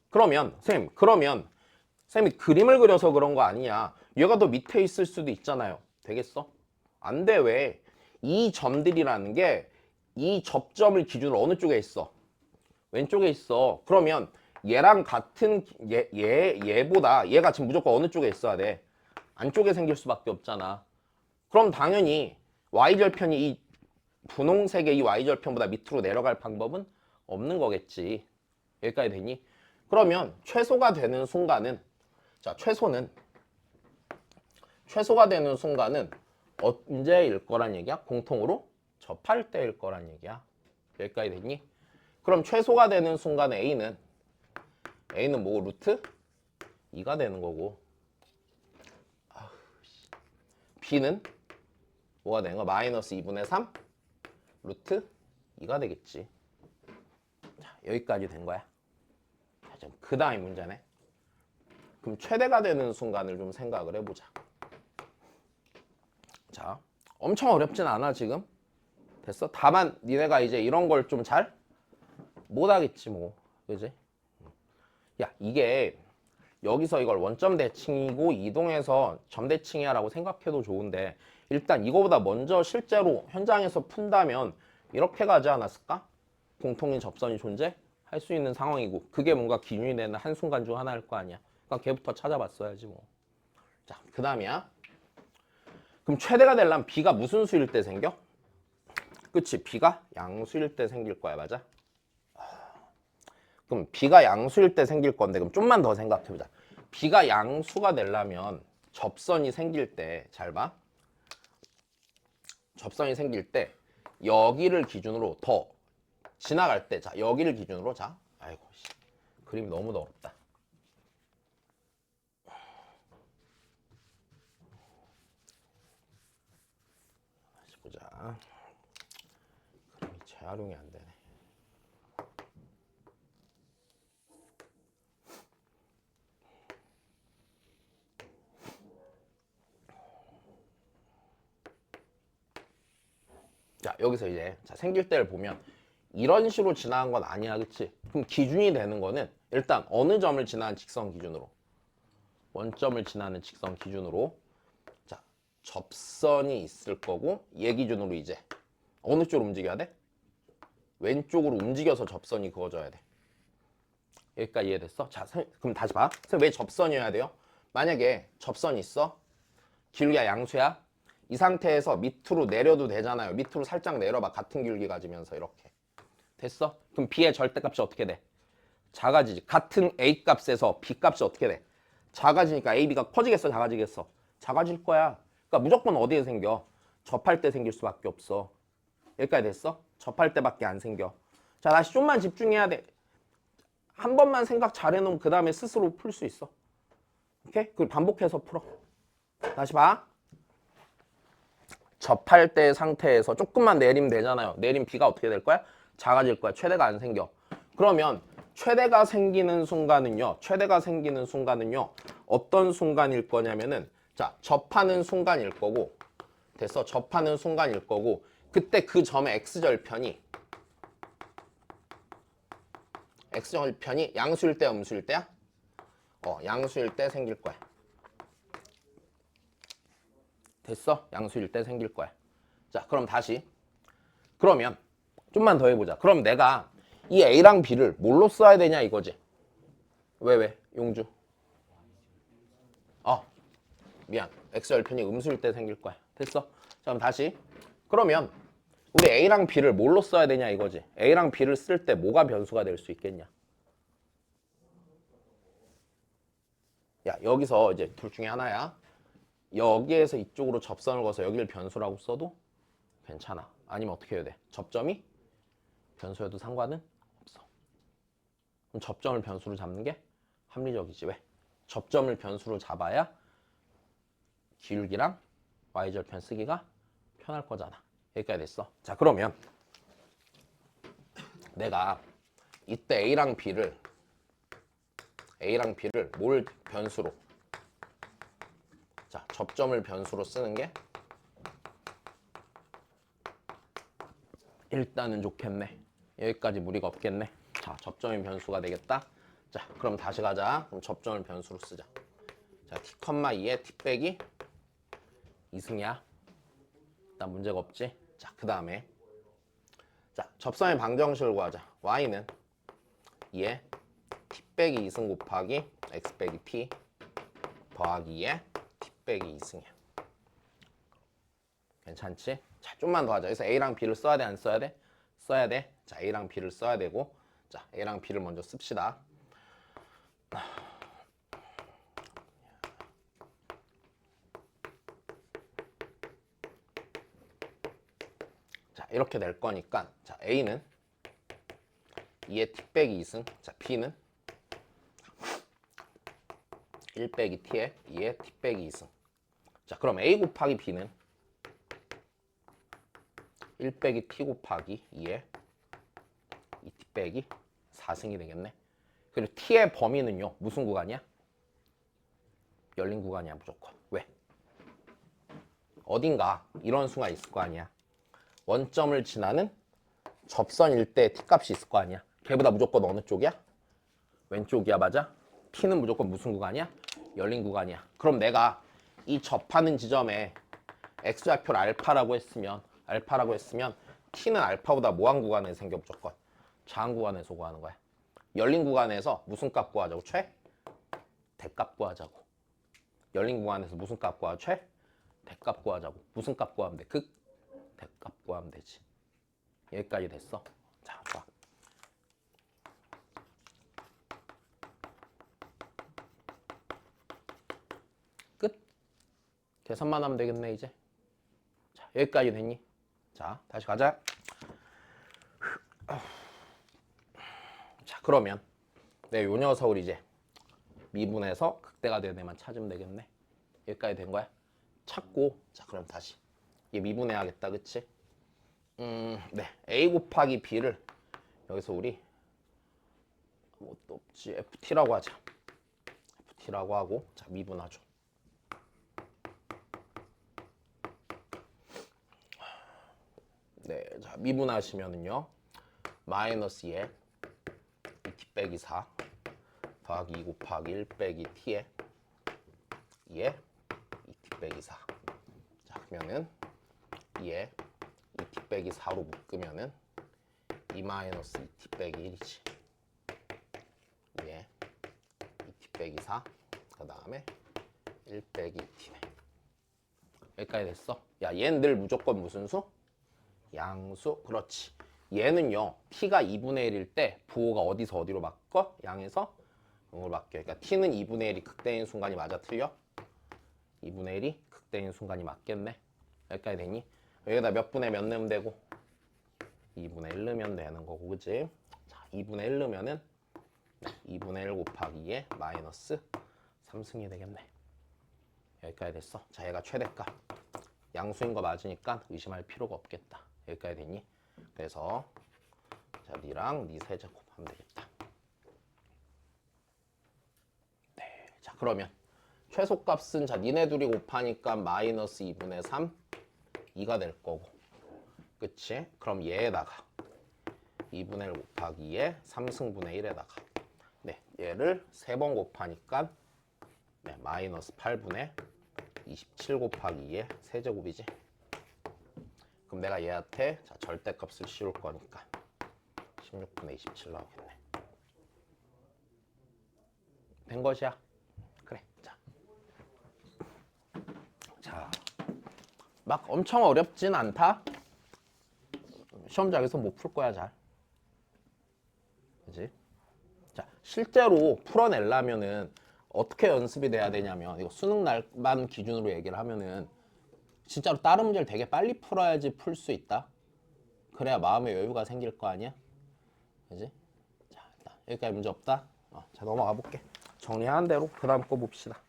그러면 선생님이 그림을 그려서 그런 거 아니냐. 얘가 더 밑에 있을 수도 있잖아요. 되겠어? 안 돼. 왜? 이 점들이라는 게 이 접점을 기준으로 어느 쪽에 있어? 왼쪽에 있어. 그러면 얘랑 같은 얘보다 얘가 지금 무조건 어느 쪽에 있어야 돼? 안쪽에 생길 수밖에 없잖아. 그럼 당연히 y절편이 이 분홍색의 이 y절편보다 밑으로 내려갈 방법은 없는 거겠지. 여기까지 되니? 그러면 최소가 되는 순간은 자 최소가 되는 순간은 언제일 거란 얘기야? 공통으로 접할 때일 거란 얘기야. 여기까지 됐니? 그럼 최소가 되는 순간에 A는 뭐 루트 2가 되는 거고 B는 뭐가 되는 거야? 마이너스 2분의 3 루트 2가 되겠지. 자, 여기까지 된 거야. 그 다음이 문제네. 그럼 최대가 되는 순간을 좀 생각을 해보자. 자, 엄청 어렵진 않아 지금. 됐어? 다만 니네가 이제 이런 걸 좀 잘 못하겠지 뭐. 그지? 야 이게 여기서 이걸 원점 대칭이고 이동해서 점 대칭이야 라고 생각해도 좋은데 일단 이거보다 먼저 실제로 현장에서 푼다면 이렇게 가지 않았을까? 공통인 접선이 존재할 수 있는 상황이고 그게 뭔가 기준이 되는 한순간 중 하나일 거 아니야. 그러니까 걔부터 찾아봤어야지 뭐. 자, 그 다음이야. 그럼 최대가 되려면 B가 무슨 수일 때 생겨? 그치? B가 양수일 때 생길 거야. 맞아? 그럼 B가 양수일 때 생길 건데 그럼 좀만 더 생각해보자. B가 양수가 되려면 접선이 생길 때 잘 봐. 접선이 생길 때 여기를 기준으로 더 지나갈 때 자 여기를 기준으로 자 아이고 그림 너무 어렵다. 다시 보자. 그림이 재활용이 안 되네. 자 여기서 이제 자 생길 때를 보면 이런 식으로 지나간 건 아니야. 그치? 그럼 기준이 되는 거는 일단 어느 점을 지나는 직선 기준으로 원점을 지나는 직선 기준으로 자 접선이 있을 거고 얘 기준으로 이제 어느 쪽으로 움직여야 돼? 왼쪽으로 움직여서 접선이 그어져야 돼. 여기까지 이해됐어? 자 그럼 다시 봐. 선생님 왜 접선이어야 돼요? 만약에 접선이 있어 길이가 양수야 이 상태에서 밑으로 내려도 되잖아요. 밑으로 살짝 내려봐. 같은 길기 가지면서 이렇게 됐어? 그럼 B의 절대값이 어떻게 돼? 작아지지. 같은 A 값에서 B 값이 어떻게 돼? 작아지니까 A, B가 커지겠어? 작아지겠어? 작아질 거야. 그러니까 무조건 어디에 생겨? 접할 때 생길 수밖에 없어. 여기까지 됐어? 접할 때밖에 안 생겨. 자 다시 좀만 집중해야 돼. 한 번만 생각 잘 해놓으면 그 다음에 스스로 풀 수 있어. 오케이? 그리고 반복해서 풀어. 다시 봐. 접할 때 상태에서 조금만 내리면 되잖아요. 내리면 B가 어떻게 될 거야? 작아질 거야. 최대가 안 생겨. 그러면 최대가 생기는 순간은요. 어떤 순간일 거냐면은 자, 접하는 순간일 거고 됐어. 접하는 순간일 거고 그때 그 점의 X절편이 양수일 때야 음수일 때야? 양수일 때 생길 거야. 됐어? 양수일 때 생길 거야. 자, 그럼 다시. 그러면 좀만 더 해보자. 그럼 내가 이 A랑 B를 뭘로 써야 되냐 이거지. 왜? 용주. 미안. X절편이 음수일 때 생길 거야. 됐어? 자, 그럼 다시. 그러면 우리 A랑 B를 뭘로 써야 되냐 이거지. A랑 B를 쓸 때 뭐가 변수가 될 수 있겠냐. 야, 여기서 이제 둘 중에 하나야. 여기에서 이쪽으로 접선을 거서 여기를 변수라고 써도 괜찮아. 아니면 어떻게 해야 돼? 접점이 변수여도 상관은 없어. 그럼 접점을 변수로 잡는 게 합리적이지. 왜? 접점을 변수로 잡아야 기울기랑 y절편 쓰기가 편할 거잖아. 여기까지 됐어. 자, 그러면 내가 이때 A랑 B를 뭘 변수로? 자, 접점을 변수로 쓰는 게 일단은 좋겠네. 여기까지 무리가 없겠네. 자, 접점이 변수가 되겠다. 자, 그럼 다시 가자. 그럼 접점을 변수로 쓰자. 자, t,2에 t 빼기 2승이야. 일단 문제가 없지. 자, 그 다음에 자, 접선의 방정식을 구하자. y는 2에 t 빼기 2승 곱하기 x 빼기 t 더하기 2에 t 빼기 2승이야. 괜찮지? 자, 좀만 더 하자. 그래서 A랑 B를 써야 돼, 안 써야 돼? 써야 돼. 자, A랑 B를 써야 되고, 자, A랑 B를 먼저 씁시다. 자, 이렇게 될 거니까, 자, A는 2의 t 빼기 2승, 자, B는 1 빼기 t에 2의 t 빼기 2승. 자, 그럼 A 곱하기 B는 1 빼기 t 곱하기 2에 2t 빼기 4승이 되겠네. 그리고 t의 범위는요. 무슨 구간이야? 열린 구간이야 무조건. 왜? 어딘가 이런 수가 있을 거 아니야. 원점을 지나는 접선일 때 t값이 있을 거 아니야. 걔보다 무조건 어느 쪽이야? 왼쪽이야. 맞아? t는 무조건 무슨 구간이야? 열린 구간이야. 그럼 내가 이 접하는 지점에 x좌표를 알파라고 했으면 t는 알파보다 뭐한 구간에 생겨 무조건? 좌한 구간에서 구하는 거야. 열린 구간에서 무슨 값 구하자고? 대값 구하자고. 열린 구간에서 무슨 값 구하자고? 대값 구하자고. 무슨 값 구하면 돼? 대값 구하면 되지. 여기까지 됐어. 자, 봐. 끝. 계산만 하면 되겠네 이제. 자, 여기까지 됐니? 자, 다시 가자. 자, 그러면 요 녀석을 이제 미분해서 극대가 되는 애만 찾으면 되겠네. 여기까지 된 거야. 찾고, 자, 그럼 다시 얘 미분해야겠다, 그치? 네, A 곱하기 B를 여기서 우리 뭐또 없지? FT라고 하자. FT라고 하고, 자, 미분하죠. 네, 자, 미분하시면은요 마이너스 2에 2t 빼기 4 더하기 2 곱하기 1 빼기 t에 2에 2t 빼기 4. 자, 그러면은 2에 2t 빼기 4로 묶으면은 2 마이너스 2t 빼기 1이지. 2에 2t 빼기 4. 그 다음에 1 빼기 t네. 여기까지 됐어. 야, 얘는 늘 무조건 무슨 수? 양수. 그렇지. 얘는요, t가 2분의 1일 때 부호가 어디서 어디로 바꿔? 양에서 0으로 바뀌어. 그러니까 t는 2분의 1이 극대인 순간이 맞아, 틀려? 2분의 1이 극대인 순간이 맞겠네. 여기까지 되니? 여기다 몇 분의 몇 넣으면 되고? 2분의 1 넣으면 되는 거고, 그치? 자, 2분의 1 넣으면은 2분의 1 곱하기 2에 마이너스 3승이 되겠네. 여기까지 됐어. 자, 얘가 최대값. 양수인 거 맞으니까 의심할 필요가 없겠다. 여기까지 됐니? 그래서 자, 니랑 니 세제곱 하면 되겠다. 네. 자, 그러면 최소값은 자, 니네 둘이 곱하니까 마이너스 2분의 3 2가 될 거고. 그치? 그럼 얘에다가 2분의 1 곱하기 2에 3승분의 1에다가 네, 얘를 3번 곱하니까 네, 마이너스 8분의 27 곱하기 2의 세제곱이지. 그럼 내가 얘한테 자, 절대값을 씌울 거니까 16분의 27 나오겠네. 된 것이야. 그래. 자, 막 엄청 어렵진 않다. 시험장에서 못 풀 거야, 잘. 그지? 자, 실제로 풀어내려면은 어떻게 연습이 돼야 되냐면 이거 수능 날만 기준으로 얘기를 하면은 진짜로 다른 문제를 되게 빨리 풀어야지 풀 수 있다. 그래야 마음의 여유가 생길 거 아니야? 그지? 자, 일단 여기까지 문제 없다. 자, 넘어가 볼게. 정리한 대로 그 다음 거 봅시다.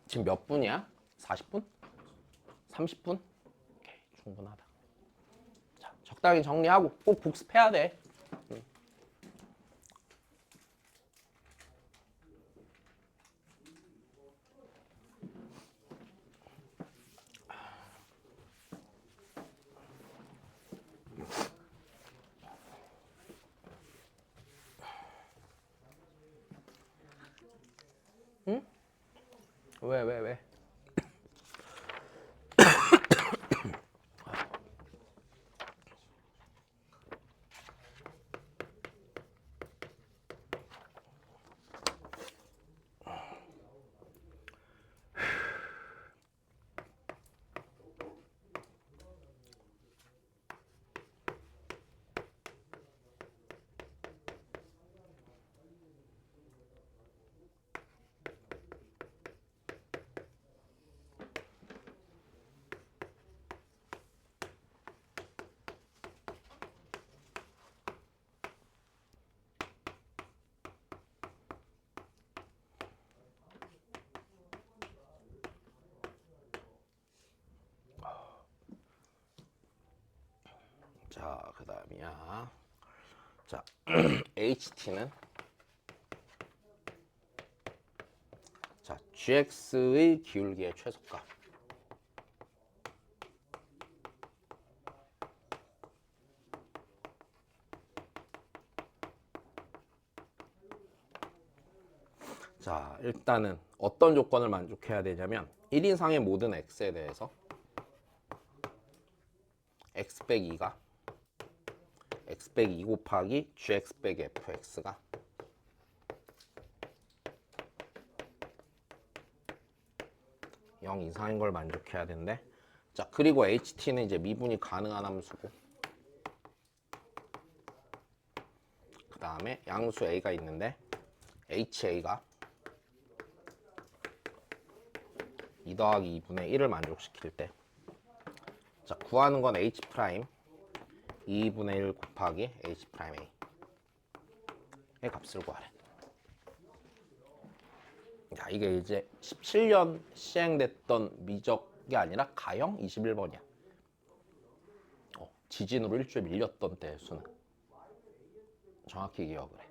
지금 몇 분이야? 40분? 30분? 오케이, 충분하다. 자, 적당히 정리하고 꼭 복습해야 돼. 응? 왜? 자, 그 다음이야. 자, HT는 자, GX의 기울기의 최소값. 자, 일단은 어떤 조건을 만족해야 되냐면 1 이상의 모든 x에 대해서 x 빼기 2가 x 빼기 2 곱하기 gx 빼기 fx가 0 이상인 걸 만족해야 된대. 자, 그리고 HT는 이제 미분이 가능한 함수고, 그 다음에 양수 A가 있는데 HA가 2 더하기 2분의 1을 만족시킬 때, 자, 구하는 건 H 프라임 2분의 1 곱하기 H 프라임 A의 값을 구하래. 야, 이게 이제 17년 시행됐던 미적이 아니라 가형 21번이야. 지진으로 일주일 밀렸던 때 수능. 정확히 기억을 해.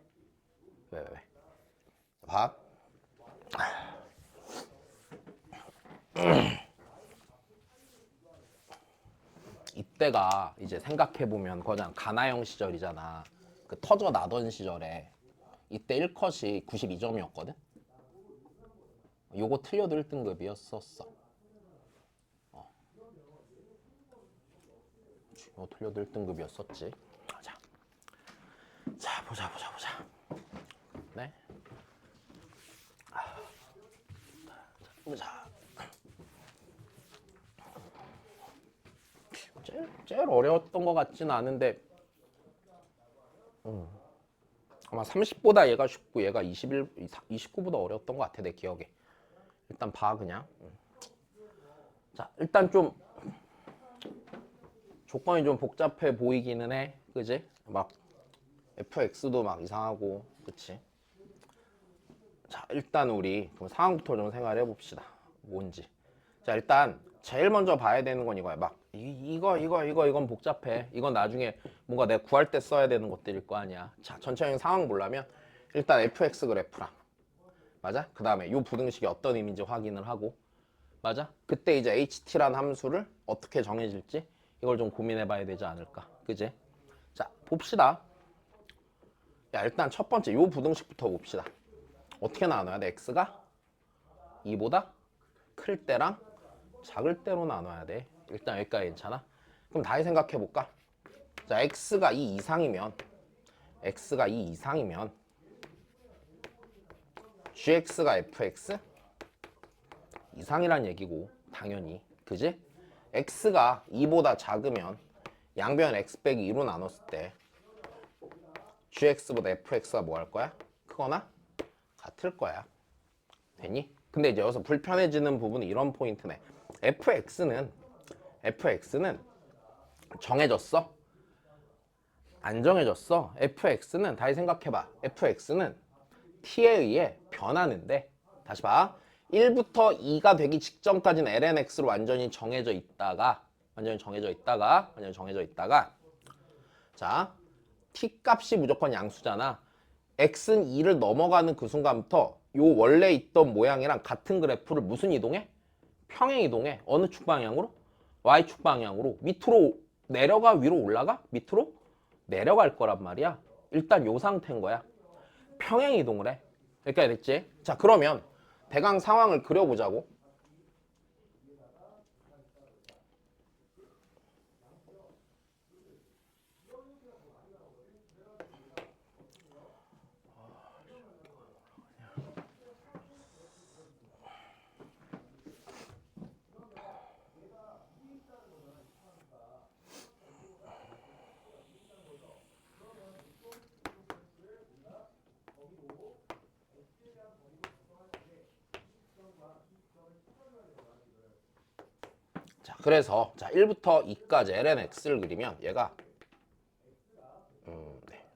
왜? 봐. 이때가 이제 생각해보면 그냥 가나형 시절이잖아. 그 터져 나던 시절에 이때 1컷이 92점이었거든. 요거 틀려도 1등급이었었어. 요거 틀려도 1등급이었었지. 자, 보자. 네. 보자. 제일 어려웠던 것 같지는 않은데 아마 30보다 얘가 쉽고 얘가 29보다 어려웠던 것 같아 내 기억에. 일단 봐 그냥. 자 일단 좀 조건이 좀 복잡해 보이기는 해. 그지? 막 fx도 막 이상하고 그치? 자 일단 우리 그럼 상황부터 좀 생각을 해봅시다. 뭔지. 자 일단 제일 먼저 봐야 되는 건 이거야. 막 이건 복잡해. 이건 나중에 뭔가 내가 구할 때 써야 되는 것들일 거 아니야. 자 전체적인 상황 보려면 일단 fx 그래프랑 맞아? 그 다음에 이 부등식이 어떤 의미인지 확인을 하고 맞아? 그때 이제 ht라는 함수를 어떻게 정해질지 이걸 좀 고민해 봐야 되지 않을까. 그지? 자 봅시다. 야 일단 첫 번째 이 부등식부터 봅시다. 어떻게 나눠야 돼? x가 2보다 클 때랑 작을 때로 나눠야 돼. 일단 여기까지 괜찮아? 그럼 다시 생각해 볼까? 자, x가 2 이상이면 gx가 fx 이상이란 얘기고 당연히 그지? x가 2보다 작으면 양변 x 빼기 2로 나눴을 때 gx보다 fx가 뭐 할 거야? 크거나 같을 거야. 되니? 근데 이제 여기서 불편해지는 부분은 이런 포인트네. fx는 정해졌어? 안 정해졌어? fx는 다시 생각해봐. fx는 t에 의해 변하는데 다시 봐. 1부터 2가 되기 직전까지는 lnx로 완전히 정해져 있다가 자 t 값이 무조건 양수잖아. x는 2를 넘어가는 그 순간부터 요 원래 있던 모양이랑 같은 그래프를 무슨 이동해? 평행 이동해. 어느 축 방향으로? y축 방향으로. 밑으로 내려가 위로 올라가? 밑으로 내려갈 거란 말이야. 일단 요 상태인 거야. 평행 이동을 해. 여기까지 됐지? 자 그러면 대강 상황을 그려보자고. 자 그래서 자 1부터 2까지 lnx를 그리면 얘가 네.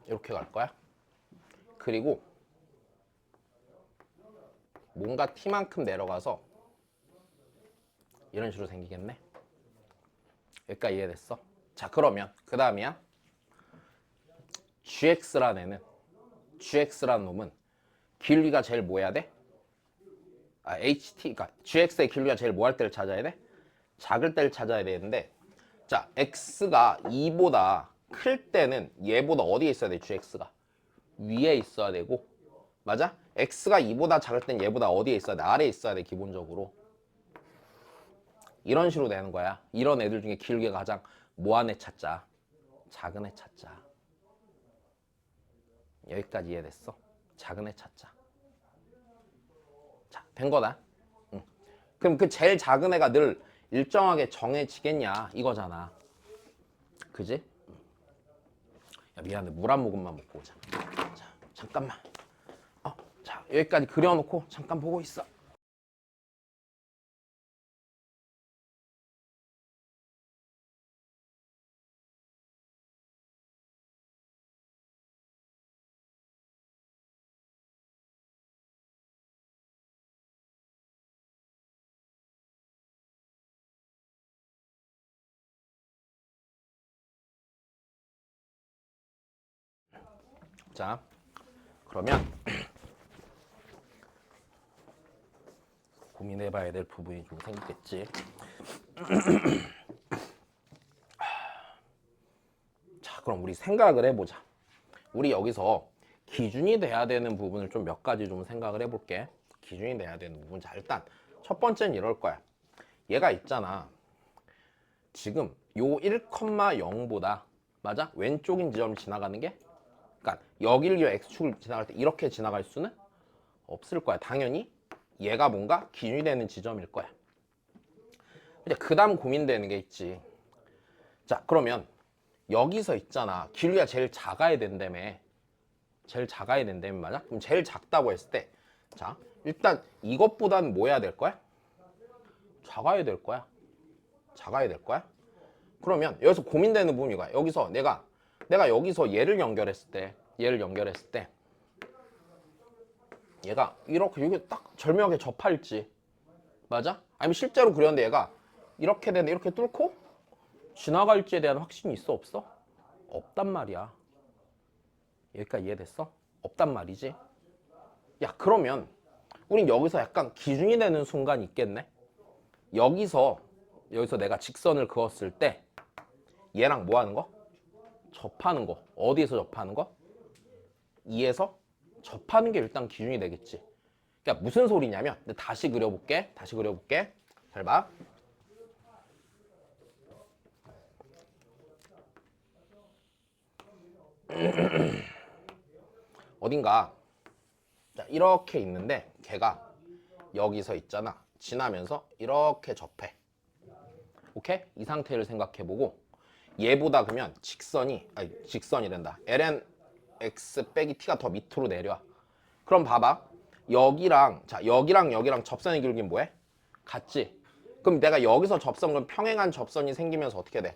이렇게 갈 거야. 그리고 뭔가 t만큼 내려가서 이런 식으로 생기겠네. 여기까지 이해됐어? 자 그러면 그 다음이야. gx라는 놈은 길이가 제일 뭐 해야 돼? 그러니까 gx의 길이가 제일 뭐 할 때를 찾아야 돼? 작을 때를 찾아야 되는데 자 x가 2보다 클 때는 얘보다 어디에 있어야 돼? gx가 위에 있어야 되고 맞아? x가 2보다 작을 땐 얘보다 어디에 있어야 돼? 아래에 있어야 돼 기본적으로. 이런 식으로 되는 거야. 이런 애들 중에 길이가 가장 뭐한 애 찾자? 작은 애 찾자. 여기까지 이해됐어? 작은 애 찾자. 자, 된 거다. 응. 그럼 그 제일 작은 애가 늘 일정하게 정해지겠냐 이거잖아. 그지? 야, 미안해. 물 한 모금만 먹고 오자. 자, 잠깐만. 자, 여기까지 그려놓고 잠깐 보고 있어. 자, 그러면 고민해봐야 될 부분이 좀 생기겠지. 자, 그럼 우리 생각을 해보자. 우리 여기서 기준이 돼야 되는 부분을 좀 몇 가지 좀 생각을 해볼게. 기준이 돼야 되는 부분. 자, 일단 첫 번째는 이럴 거야. 얘가 있잖아. 지금 요 1,0보다 맞아? 왼쪽인 지점 지나가는 게 그러니까 여길 요 x축을 지나갈 때 이렇게 지나갈 수는 없을 거야. 당연히 얘가 뭔가 기준이 되는 지점일 거야. 이제 그 다음 고민되는 게 있지. 자, 그러면 여기서 있잖아. 길이가 제일 작아야 된다며. 제일 작아야 된다며 맞아? 그럼 제일 작다고 했을 때 자, 일단 이것보다는 뭐 해야 될 거야? 작아야 될 거야. 작아야 될 거야. 그러면 여기서 고민되는 부분이 이거야. 여기서 내가 여기서 얘를 연결했을 때 얘가 이렇게 여기 딱 절묘하게 접할지 맞아? 아니면 실제로 그렸는데 얘가 이렇게 되는데 이렇게 뚫고 지나갈지에 대한 확신이 있어 없어? 없단 말이야. 여기까지 이해됐어? 없단 말이지. 야, 그러면 우린 여기서 약간 기준이 되는 순간이 있겠네. 여기서 내가 직선을 그었을 때 얘랑 뭐 하는 거? 접하는 거. 어디에서 접하는 거? 2에서 접하는 게 일단 기준이 되겠지. 그러니까 무슨 소리냐면 다시 그려볼게. 잘 봐. 어딘가 자, 이렇게 있는데 걔가 여기서 있잖아. 지나면서 이렇게 접해. 오케이? 이 상태를 생각해보고 얘보다 그러면 직선이 된다. ln x 빼기 t가 더 밑으로 내려와. 그럼 봐봐. 여기랑 접선의 기울기는 뭐해? 같지? 그럼 내가 여기서 그럼 평행한 접선이 생기면서 어떻게 돼?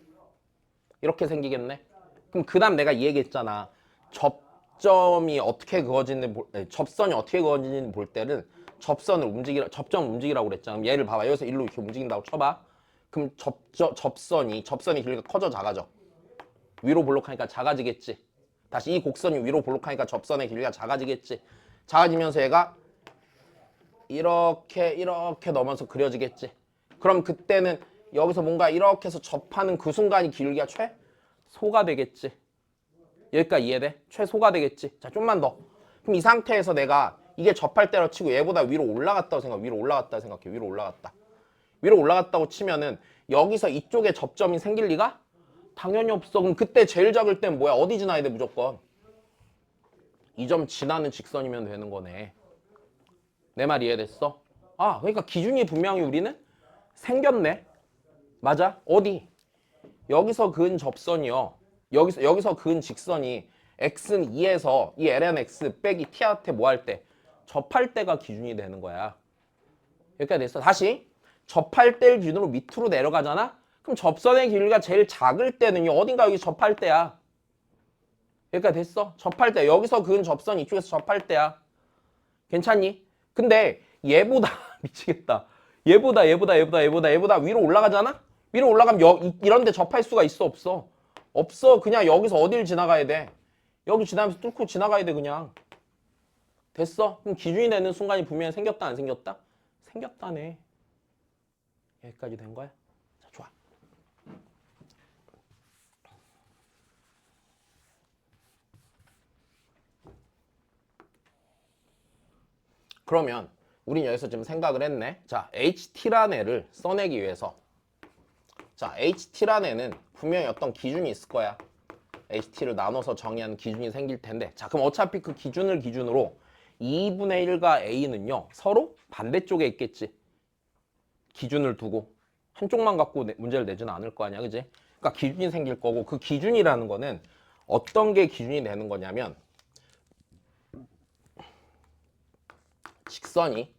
이렇게 생기겠네? 그럼 그 다음 내가 이 얘기했잖아. 접선이 어떻게 그어지는지 볼 때는 접점을 움직이라고 그랬잖아. 그럼 얘를 봐봐. 여기서 일로 이렇게 움직인다고 쳐봐. 그럼 접선이 길이가 커져 작아져? 위로 볼록하니까 작아지겠지. 다시 이 곡선이 위로 볼록하니까 접선의 길이가 작아지겠지. 작아지면서 얘가 이렇게 넘어서 그려지겠지. 그럼 그때는 여기서 뭔가 이렇게 해서 접하는 그 순간이 길이가 최소가 되겠지. 여기까지 이해돼? 최소가 되겠지. 자, 좀만 더. 그럼 이 상태에서 내가 이게 접할 때로 치고 얘보다 위로 올라갔다고 생각해. 위로 올라갔다고 치면은 여기서 이쪽에 접점이 생길 리가 당연히 없어. 그럼 그때 제일 작을 땐 뭐야? 어디 지나야 돼 무조건? 이 점 지나는 직선이면 되는 거네. 내 말 이해됐어? 아, 그러니까 기준이 분명히 우리는 생겼네. 맞아? 어디? 여기서 그은 접선이요. 여기서 그은 직선이 x는 2에서 이 ln x 빼기 t한테 뭐 할 때? 접할 때가 기준이 되는 거야. 여기까지 됐어. 다시 접할 때를 기준으로 밑으로 내려가잖아? 그럼 접선의 길이가 제일 작을 때는요. 어딘가 여기 접할 때야. 여기까지 됐어. 접할 때. 여기서 그은 접선이 이쪽에서 접할 때야. 괜찮니? 근데 얘보다 미치겠다. 얘보다 위로 올라가잖아? 위로 올라가면 이런 데 접할 수가 있어 없어? 없어. 그냥 여기서 어딜 지나가야 돼? 여기 지나면서 뚫고 지나가야 돼 그냥. 됐어? 그럼 기준이 되는 순간이 분명히 생겼다 안 생겼다? 생겼다네. 여기까지 된 거야? 자, 좋아. 그러면 우린 여기서 지금 생각을 했네. 자, HT라는 애를 써내기 위해서 자, HT라는 애는 분명히 어떤 기준이 있을 거야. HT를 나눠서 정의하는 기준이 생길 텐데 자, 그럼 어차피 그 기준을 기준으로 2분의 1과 A는요 서로 반대쪽에 있겠지. 기준을 두고 한쪽만 갖고 문제를 내지는 않을 거 아니야, 그지? 그러니까 기준이 생길 거고 그 기준이라는 거는 어떤 게 기준이 되는 거냐면 직선이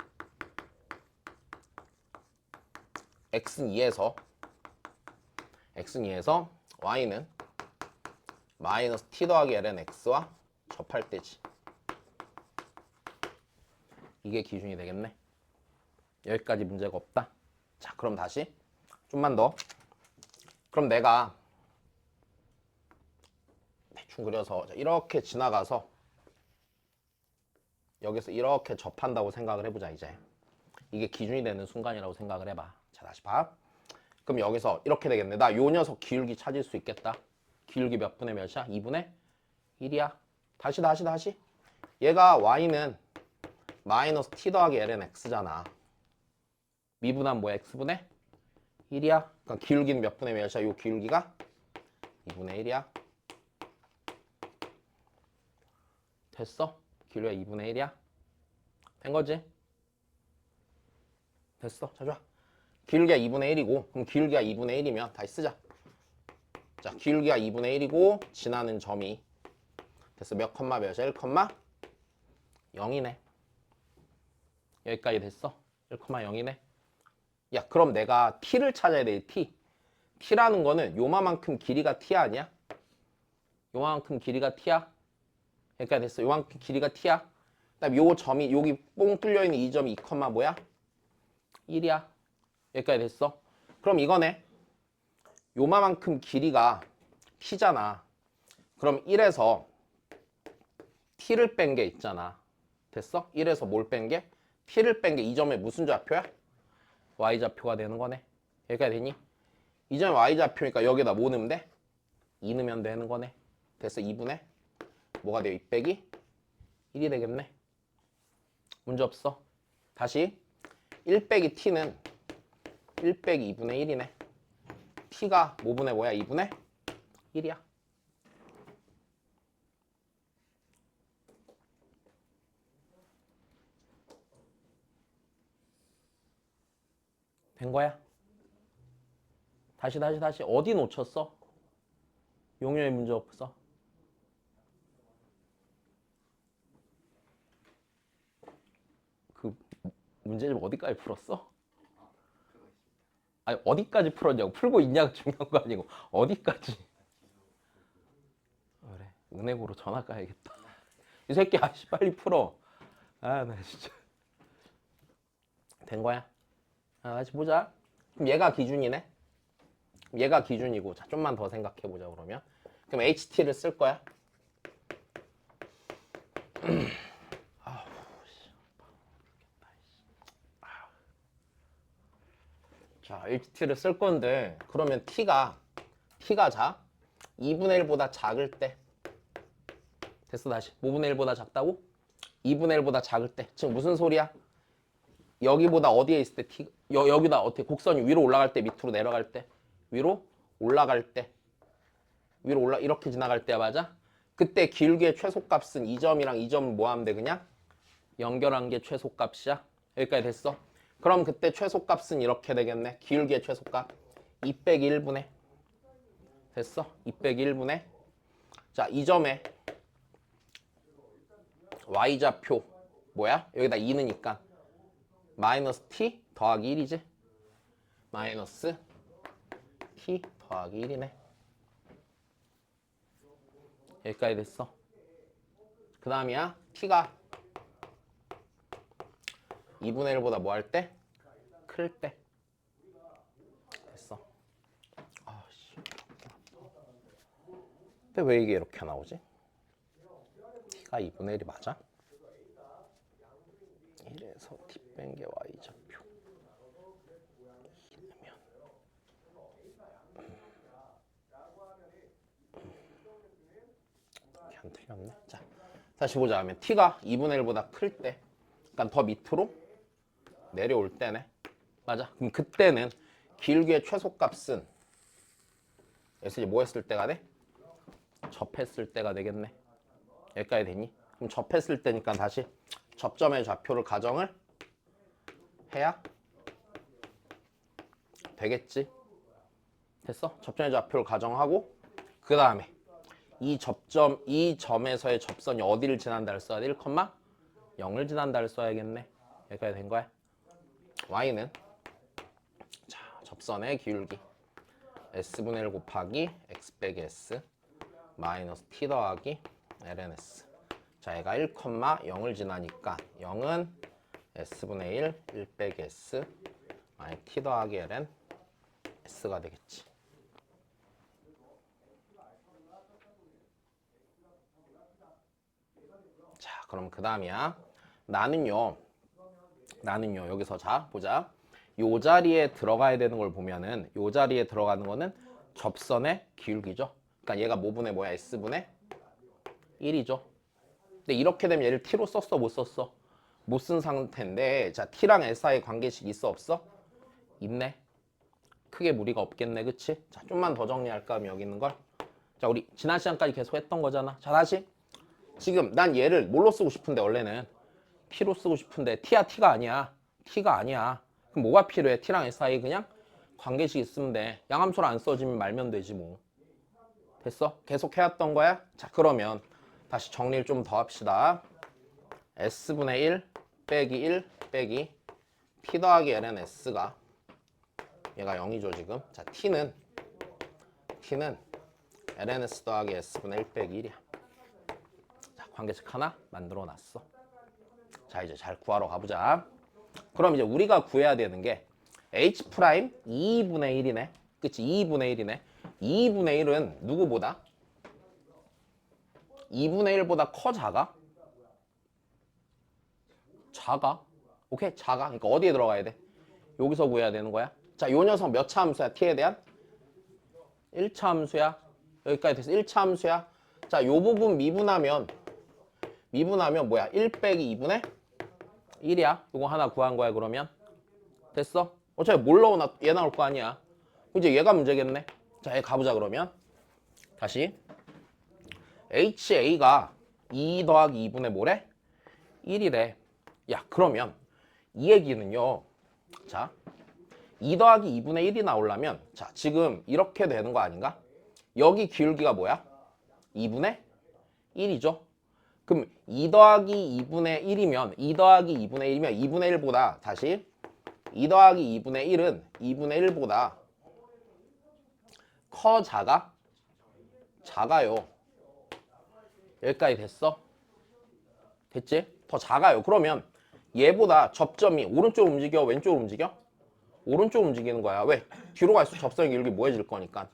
x는 2에서 y는 마이너스 t 더하기 ln x와 접할 때지. 이게 기준이 되겠네. 여기까지 문제가 없다. 자, 그럼 다시 좀만 더. 그럼 내가 대충 그려서 이렇게 지나가서 여기서 이렇게 접한다고 생각을 해보자. 이제 이게 기준이 되는 순간이라고 생각을 해봐. 자, 다시 봐. 그럼 여기서 이렇게 되겠네. 나 요 녀석 기울기 찾을 수 있겠다. 기울기 몇 분의 몇이야? 2분의 1이야. 다시. 얘가 y는 마이너스 t 더하기 ln x잖아. 미분한 뭐야? x분의 1이야. 그러니까 기울기는 몇 분의 몇이야? 요 기울기가 2분의 1이야. 됐어? 기울기가 2분의 1이야. 된 거지? 됐어. 자, 좋아. 기울기가 2분의 1이고 그럼 기울기가 2분의 1이면 다시 쓰자. 자, 기울기가 2분의 1이고 지나는 점이 됐어. 몇 컴마 몇이야? 1 컴마 0이네. 여기까지 됐어. 1 컴마 0이네. 야, 그럼 내가 t를 찾아야 돼. t라는 거는 요만큼 길이가 t 아니야? 요만큼 길이가 t야. 여기까지 됐어. 요만큼 길이가 t야. 그다음 요 점이 여기 뽕 뚫려 있는 이 점이 2 컴마 뭐야? 1이야. 여기까지 됐어. 그럼 이거네. 요만큼 길이가 t잖아. 그럼 1에서 t를 뺀 게 있잖아. 됐어? 1에서 뭘 뺀 게? t를 뺀 게 이 점의 무슨 좌표야? y좌표가 되는 거네. 여기까지 되니? 이 점이 y좌표니까 여기다 뭐 넣으면 돼? 2 넣으면 되는 거네. 됐어? 2분의 뭐가 돼요? 2 빼기 1이 되겠네. 문제 없어. 다시 1 빼기 t는 1 빼기 2분의 1이네. t가 뭐분의 뭐야? 2분의 1이야. 된 거야? 다시. 어디 놓쳤어? 용어의 문제 없어? 그 문제 좀 어디까지 풀었어? 아니, 어디까지 풀었냐고. 풀고 있냐가 중요한 거 아니고 어디까지. 그래, 은행으로 전화 가야겠다. 이 새끼 아씨 빨리 풀어. 아, 나 진짜. 된 거야? 다시 보자. 그럼 얘가 기준이네. 얘가 기준이고. 자, 좀만 더 생각해 보자. 그러면 그럼 HT를 쓸 거야. 자, HT를 쓸 건데 그러면 T가 자 2분의 1보다 작을 때 됐어. 다시 뭐분의 1보다 작다고? 2분의 1보다 작을 때. 지금 무슨 소리야? 여기보다 어디에 있을 때 T 여기다 어떻게 곡선이 위로 올라갈 때 밑으로 내려갈 때 위로 올라갈 때 이렇게 지나갈 때야. 맞아? 그때 기울기의 최소값은 이 점이랑 이 점을 뭐 하면 돼? 그냥 연결한 게 최소값이야. 여기까지 됐어. 그럼 그때 최소값은 이렇게 되겠네. 기울기의 최소값 2 빼기 1분의 됐어. 2 빼기 1분의 자, 이 점에 y좌표 뭐야? 여기다 2 넣으니까 마이너스 t 더하기 1이지. 마이너스 t 더하기 1이네. 여기까지 됐어. 그 다음이야. t가 2분의 1보다 뭐 할 때? 클 때. 됐어. 아씨. 근데 왜 이게 이렇게 나오지? t가 2분의 1이 맞아? 1에서 t 뺀 게 y좌표. 이렇게 안 틀렸네. 자, 다시 보자 하면 t가 2분의 1보다 클 때, 그러니까 더 밑으로 내려올 때네. 맞아. 그럼 그때는 기울기의 최소값은 여기서 뭐 했을 때가 돼? 접했을 때가 되겠네. 여기까지 되니? 그럼 접했을 때니까 다시 접점의 좌표를 가정을 해야 되겠지. 됐어? 접점의 좌표를 가정하고 그 다음에 이 점에서의 접선이 어디를 지난다를 써야 돼? 1,0을 지난다를 써야겠네. 여기까지 된 거야. y는 자, 접선의 기울기 s분의 1 곱하기 x 빼기 s 마이너스 t 더하기 ln s. 자, 얘가 1,0을 지나니까 0은 s분의 1 빼기 s 마이너스 t 더하기 ln s가 되겠지. 자, 그럼 그 다음이야. 나는요 여기서 자 보자. 요 자리에 들어가야 되는 걸 보면은 요 자리에 들어가는 거는 접선의 기울기죠. 그러니까 얘가 뭐분의 뭐야? S분의 1이죠. 근데 이렇게 되면 얘를 T로 썼어? 못 썼어? 못 쓴 상태인데 자 T랑 S 사이 관계식 있어? 없어? 있네. 크게 무리가 없겠네. 그치? 자 좀만 더 정리할까 하면 여기 있는 걸. 자 우리 지난 시간까지 계속 했던 거잖아. 자 다시 지금 난 얘를 뭘로 쓰고 싶은데 원래는 T로 쓰고 싶은데 T야 T가 아니야. T가 아니야. 그럼 뭐가 필요해? T랑 S 사이 그냥 관계식 있으면 돼. 양함수를 안 써지면 말면 되지 뭐. 됐어? 계속 해왔던 거야? 자 그러면 다시 정리를 좀 더 합시다. S분의 1 빼기 1 빼기 P 더하기 ln S가 얘가 0이죠 지금. 자 T는 ln S 더하기 S분의 1 빼기 1이야. 자 관계식 하나 만들어 놨어. 자 이제 잘 구하러 가보자. 그럼 이제 우리가 구해야 되는 게 H 프라임 2분의 1이네. 그치? 2분의 1이네. 2분의 1은 누구보다? 2분의 1보다 커 작아? 작아. 오케이? 작아. 그러니까 어디에 들어가야 돼? 여기서 구해야 되는 거야. 자, 요 녀석 몇 차 함수야? t에 대한? 1차 함수야. 여기까지 돼서 1차 함수야. 자, 요 부분 미분하면 뭐야? 1 빼기 2분의 1이야. 요거 하나 구한 거야, 그러면. 됐어? 어차피 뭘 넣어놔? 얘 나올 거 아니야. 이제 얘가 문제겠네. 자, 얘 가보자, 그러면. 다시. HA가 2 더하기 2분의 뭐래? 1이래. 야, 그러면 이 얘기는요. 자, 2 더하기 2분의 1이 나오려면 자, 지금 이렇게 되는 거 아닌가? 여기 기울기가 뭐야? 2분의 1이죠. 그럼 2 더하기 2분의 1이면 2 더하기 2분의 1이면 2분의 1보다 다시 2 더하기 2분의 1은 2분의 1보다 커 작아? 작아요. 여기까지 됐어? 됐지? 더 작아요. 그러면 얘보다 접점이 오른쪽 움직여? 왼쪽 움직여? 오른쪽 움직이는 거야. 왜? 뒤로 갈수록 접선의 기울기 뭐해질 거니까?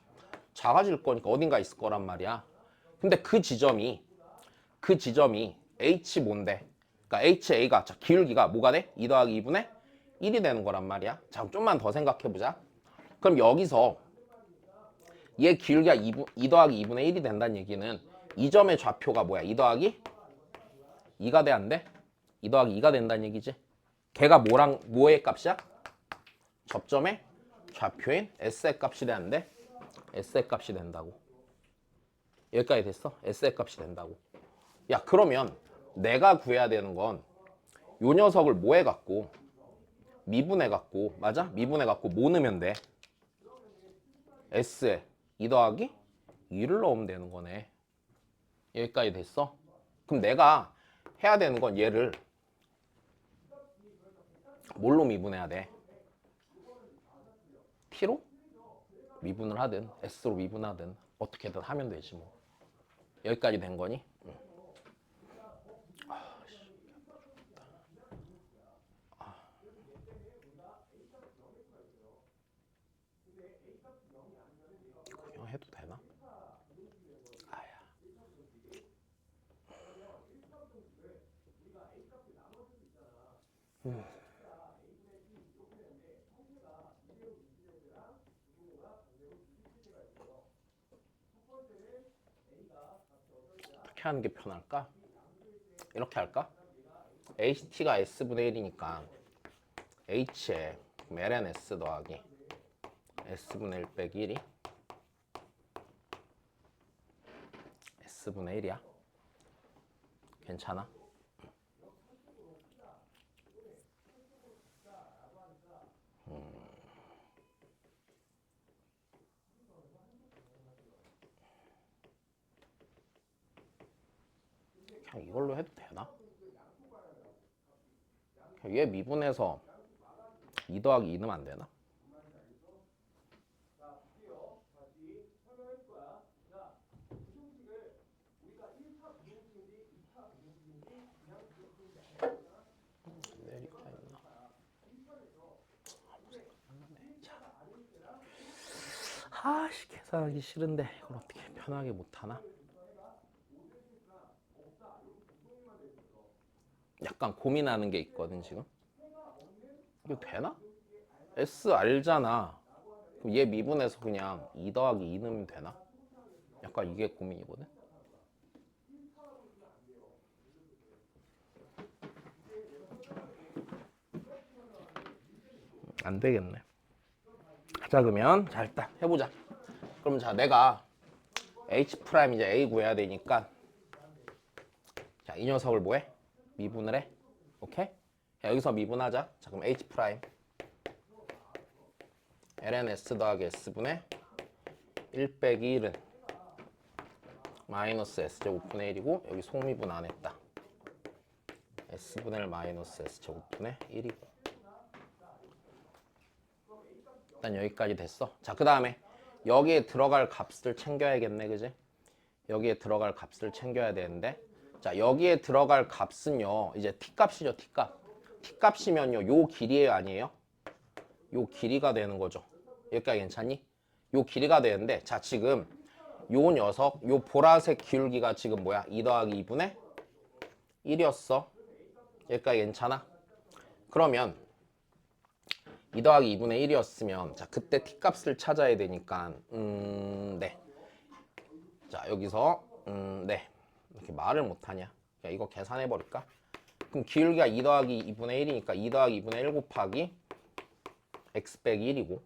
작아질 거니까 어딘가 있을 거란 말이야. 근데 그 지점이 H 뭔데? 그러니까 HA가 자, 기울기가 뭐가 돼? 2 더하기 2분의 1이 되는 거란 말이야. 자, 좀만 더 생각해보자. 그럼 여기서 얘 기울기가 2 더하기 2분의 1이 된다는 얘기는 이 점의 좌표가 뭐야? 2 더하기 2가 돼, 안 돼? 2 더하기 2가 된다는 얘기지. 걔가 뭐의 값이야? 접점의 좌표인 S의 값이 되는데 S의 값이 된다고. 여기까지 됐어? S의 값이 된다고. 야, 그러면 내가 구해야 되는 건 요 녀석을 뭐 해갖고 미분해갖고, 맞아? 미분해갖고 뭐 넣으면 돼? S에 2 더하기 2를 넣으면 되는 거네. 여기까지 됐어? 그럼 내가 해야 되는 건 얘를 뭘로 미분해야 돼? T로 미분을 하든 S로 미분하든 어떻게든 하면 되지 뭐. 여기까지 된 거니? 응. 그냥 해도 되나? 아야. 어떻게 하는 게 편할까? 이렇게 할까? HT가 S분의 1이니까 H에 ln S 더하기 S분의 1 빼기 1이 S분의 1이야. 괜찮아? 그냥 이걸로 해도 되나? 그냥 얘 미분해서 2 더하기 2 넣으면 안 되나? 내리가 있나? 아씨 계산하기 싫은데 이걸 어떻게 편하게 못하나? 약간 고민하는 게 있거든 지금. 이거 되나? S 알잖아. 그럼 얘 미분해서 그냥 2 더하기 2 넣으면 되나? 약간 이게 고민이거든. 안 되겠네. 자 그러면 자 일단 해보자. 그럼 자 내가 H 프라임 이제 A 구해야 되니까 자 이 녀석을 뭐해? 미분을 해. 오케이? 자, 여기서 미분하자. 자 그럼 H 프라임 ln S 더하기 S분의 1 빼기 1은 마이너스 S제곱분의 1이고 여기 속미분 안 했다. S분의 1 마이너스 S제곱분의 1이고 일단 여기까지 됐어. 자 그 다음에 여기에 들어갈 값을 챙겨야겠네. 그지? 여기에 들어갈 값을 챙겨야 되는데 자 여기에 들어갈 값은요 이제 t값이죠. t값. t값이면요 요 길이에요 아니에요? 요 길이가 되는 거죠. 여기까지 괜찮니? 요 길이가 되는데 자 지금 요 녀석 요 보라색 기울기가 지금 뭐야? 2 더하기 2분의 1이었어. 여기까지 괜찮아? 그러면 2 더하기 2분의 1이었으면 자 그때 t값을 찾아야 되니까 네. 자 여기서 네. 이렇게 말을 못하냐? 야, 이거 계산해 버릴까? 그럼 기울기가 2 더하기 2분의 1이니까 2 더하기 2분의 1 곱하기 x 빼기 1이고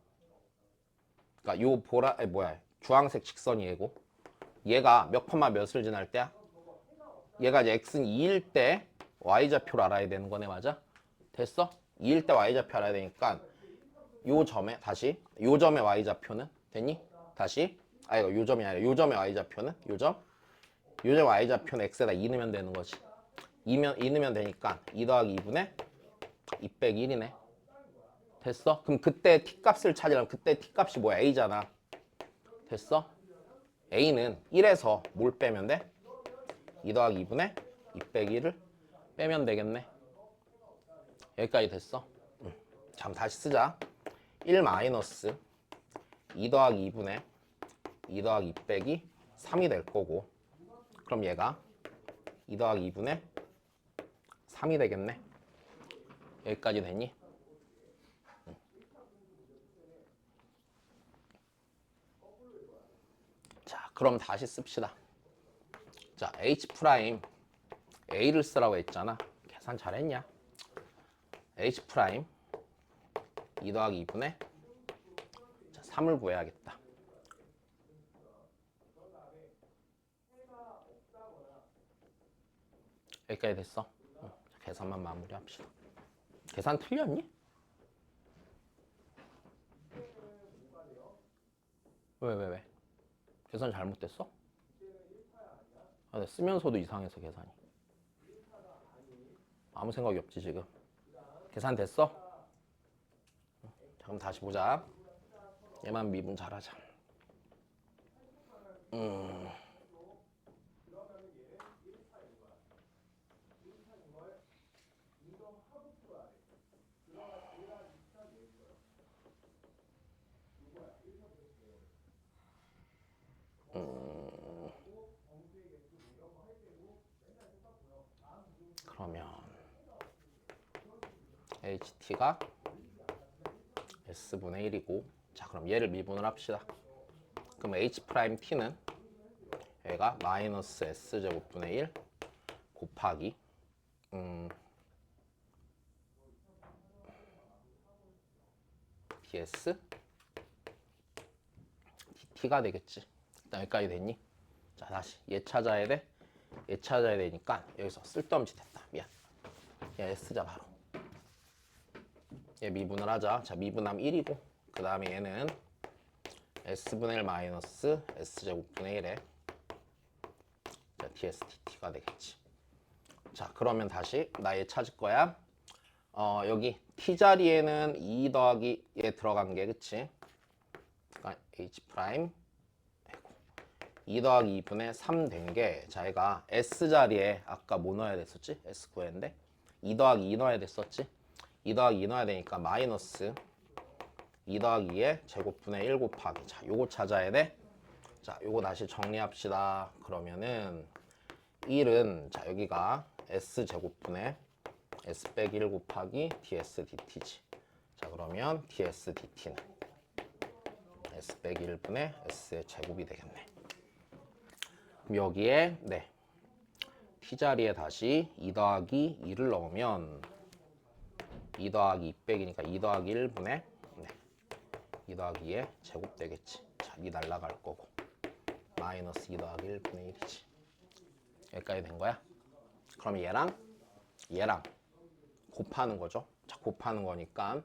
그러니까 요 보라 뭐야 주황색 직선이 얘고 얘가 몇 콤마 몇을 지날 때야? 얘가 이제 x는 2일 때 y좌표를 알아야 되는 거네. 맞아? 됐어? 2일 때 y좌표 알아야 되니까 요 점에 다시 요 점의 y좌표는 됐니? 다시 이거 요 점이 아니라 요 점의 y좌표는 요점 y좌표는 x에다 2 넣으면 되는 거지. 2 넣으면 되니까 2 더하기 2분의 2 빼기 1이네. 됐어? 그럼 그때 t값을 찾으려면 그때 t값이 뭐야? a잖아. 됐어? a는 1에서 뭘 빼면 돼? 2 더하기 2분의 2 빼기 1을 빼면 되겠네. 여기까지 됐어? 자 그럼 다시 쓰자. 1 마이너스 2 더하기 2분의 2 더하기 2 빼기 3이 될 거고 그럼 얘가 2 더하기 2분의 3이 되겠네. 여기까지 됐니? 자 그럼 다시 씁시다. 자 H 프라임 A를 쓰라고 했잖아. 계산 잘했냐? H 프라임 2 더하기 2분의 3을 구해야겠다. 여기까지 됐어. 계산만 마무리합시다. 계산 틀렸니? 왜? 계산 잘못됐어? 쓰면서도 이상해서 계산이. 아무 생각이 없지 지금. 계산 됐어? 자, 그럼 다시 보자. 얘만 미분 잘하자. 그러면 HT가 S분의 1이고 자 그럼 얘를 미분을 합시다. 그럼 H 프라임 T는 얘가 마이너스 S제곱분의 1 곱하기 ds dt가 되겠지. 일단 여기까지 됐니? 자 다시 얘 찾아야 돼. 얘 찾아야 되니까 여기서 쓸데없는 짓 했다. 미안. 얘 S자 바로. 얘 미분을 하자. 자 미분하면 1이고 그 다음에 얘는 S분의 1 마이너스 S제곱분의 1에 자 ds dt가 되겠지. 자 그러면 다시 나 얘 찾을 거야. 여기 t 자리에는 2 더하기 얘 들어간 게 그치? 그러니까 h 프라임 2 더하기 2분의 3 된 게 자 얘가 s 자리에 아까 뭐 넣어야 됐었지? s 구했는데 2 더하기 2 넣어야 됐었지? 2 더하기 2 넣어야 되니까 마이너스 2 더하기 2의 제곱분의 1 곱하기 자 요거 찾아야 돼. 자 요거 다시 정리합시다. 그러면은 1은 자 여기가 s 제곱분의 s 빼기 1 곱하기 ds dt지. 자, 그러면 ds dt는 s 빼기 1분의 s의 제곱이 되겠네. 그럼 여기에 네 t자리에 다시 2 더하기 2를 넣으면 2 더하기 2 빼기니까 2 더하기 1분의 2 더하기 2의 제곱 되겠지. 자, 2 날라갈 거고 마이너스 2 더하기 1분의 1이지. 여기까지 된 거야? 그럼 얘랑 곱하는 거죠. 자, 곱하는 거니까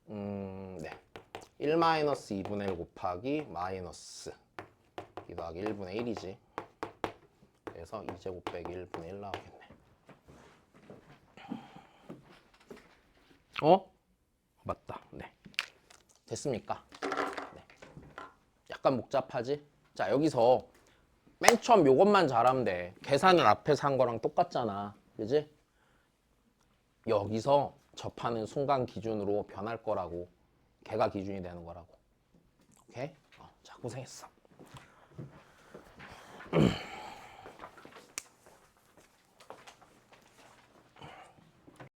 1 마이너스 2분의 1 곱하기 마이너스 2 더하기 1분의 1이지. 그래서 2제곱 빼기 1분의 1 나오겠네. 맞다. 네. 됐습니까? 네. 약간 복잡하지? 자, 여기서 맨 처음 요것만 잘하면 돼. 계산을 앞에서 한 거랑 똑같잖아. 그지? 여기서 접하는 순간 기준으로 변할 거라고. 걔가 기준이 되는 거라고. 오케이? 자, 고생했어.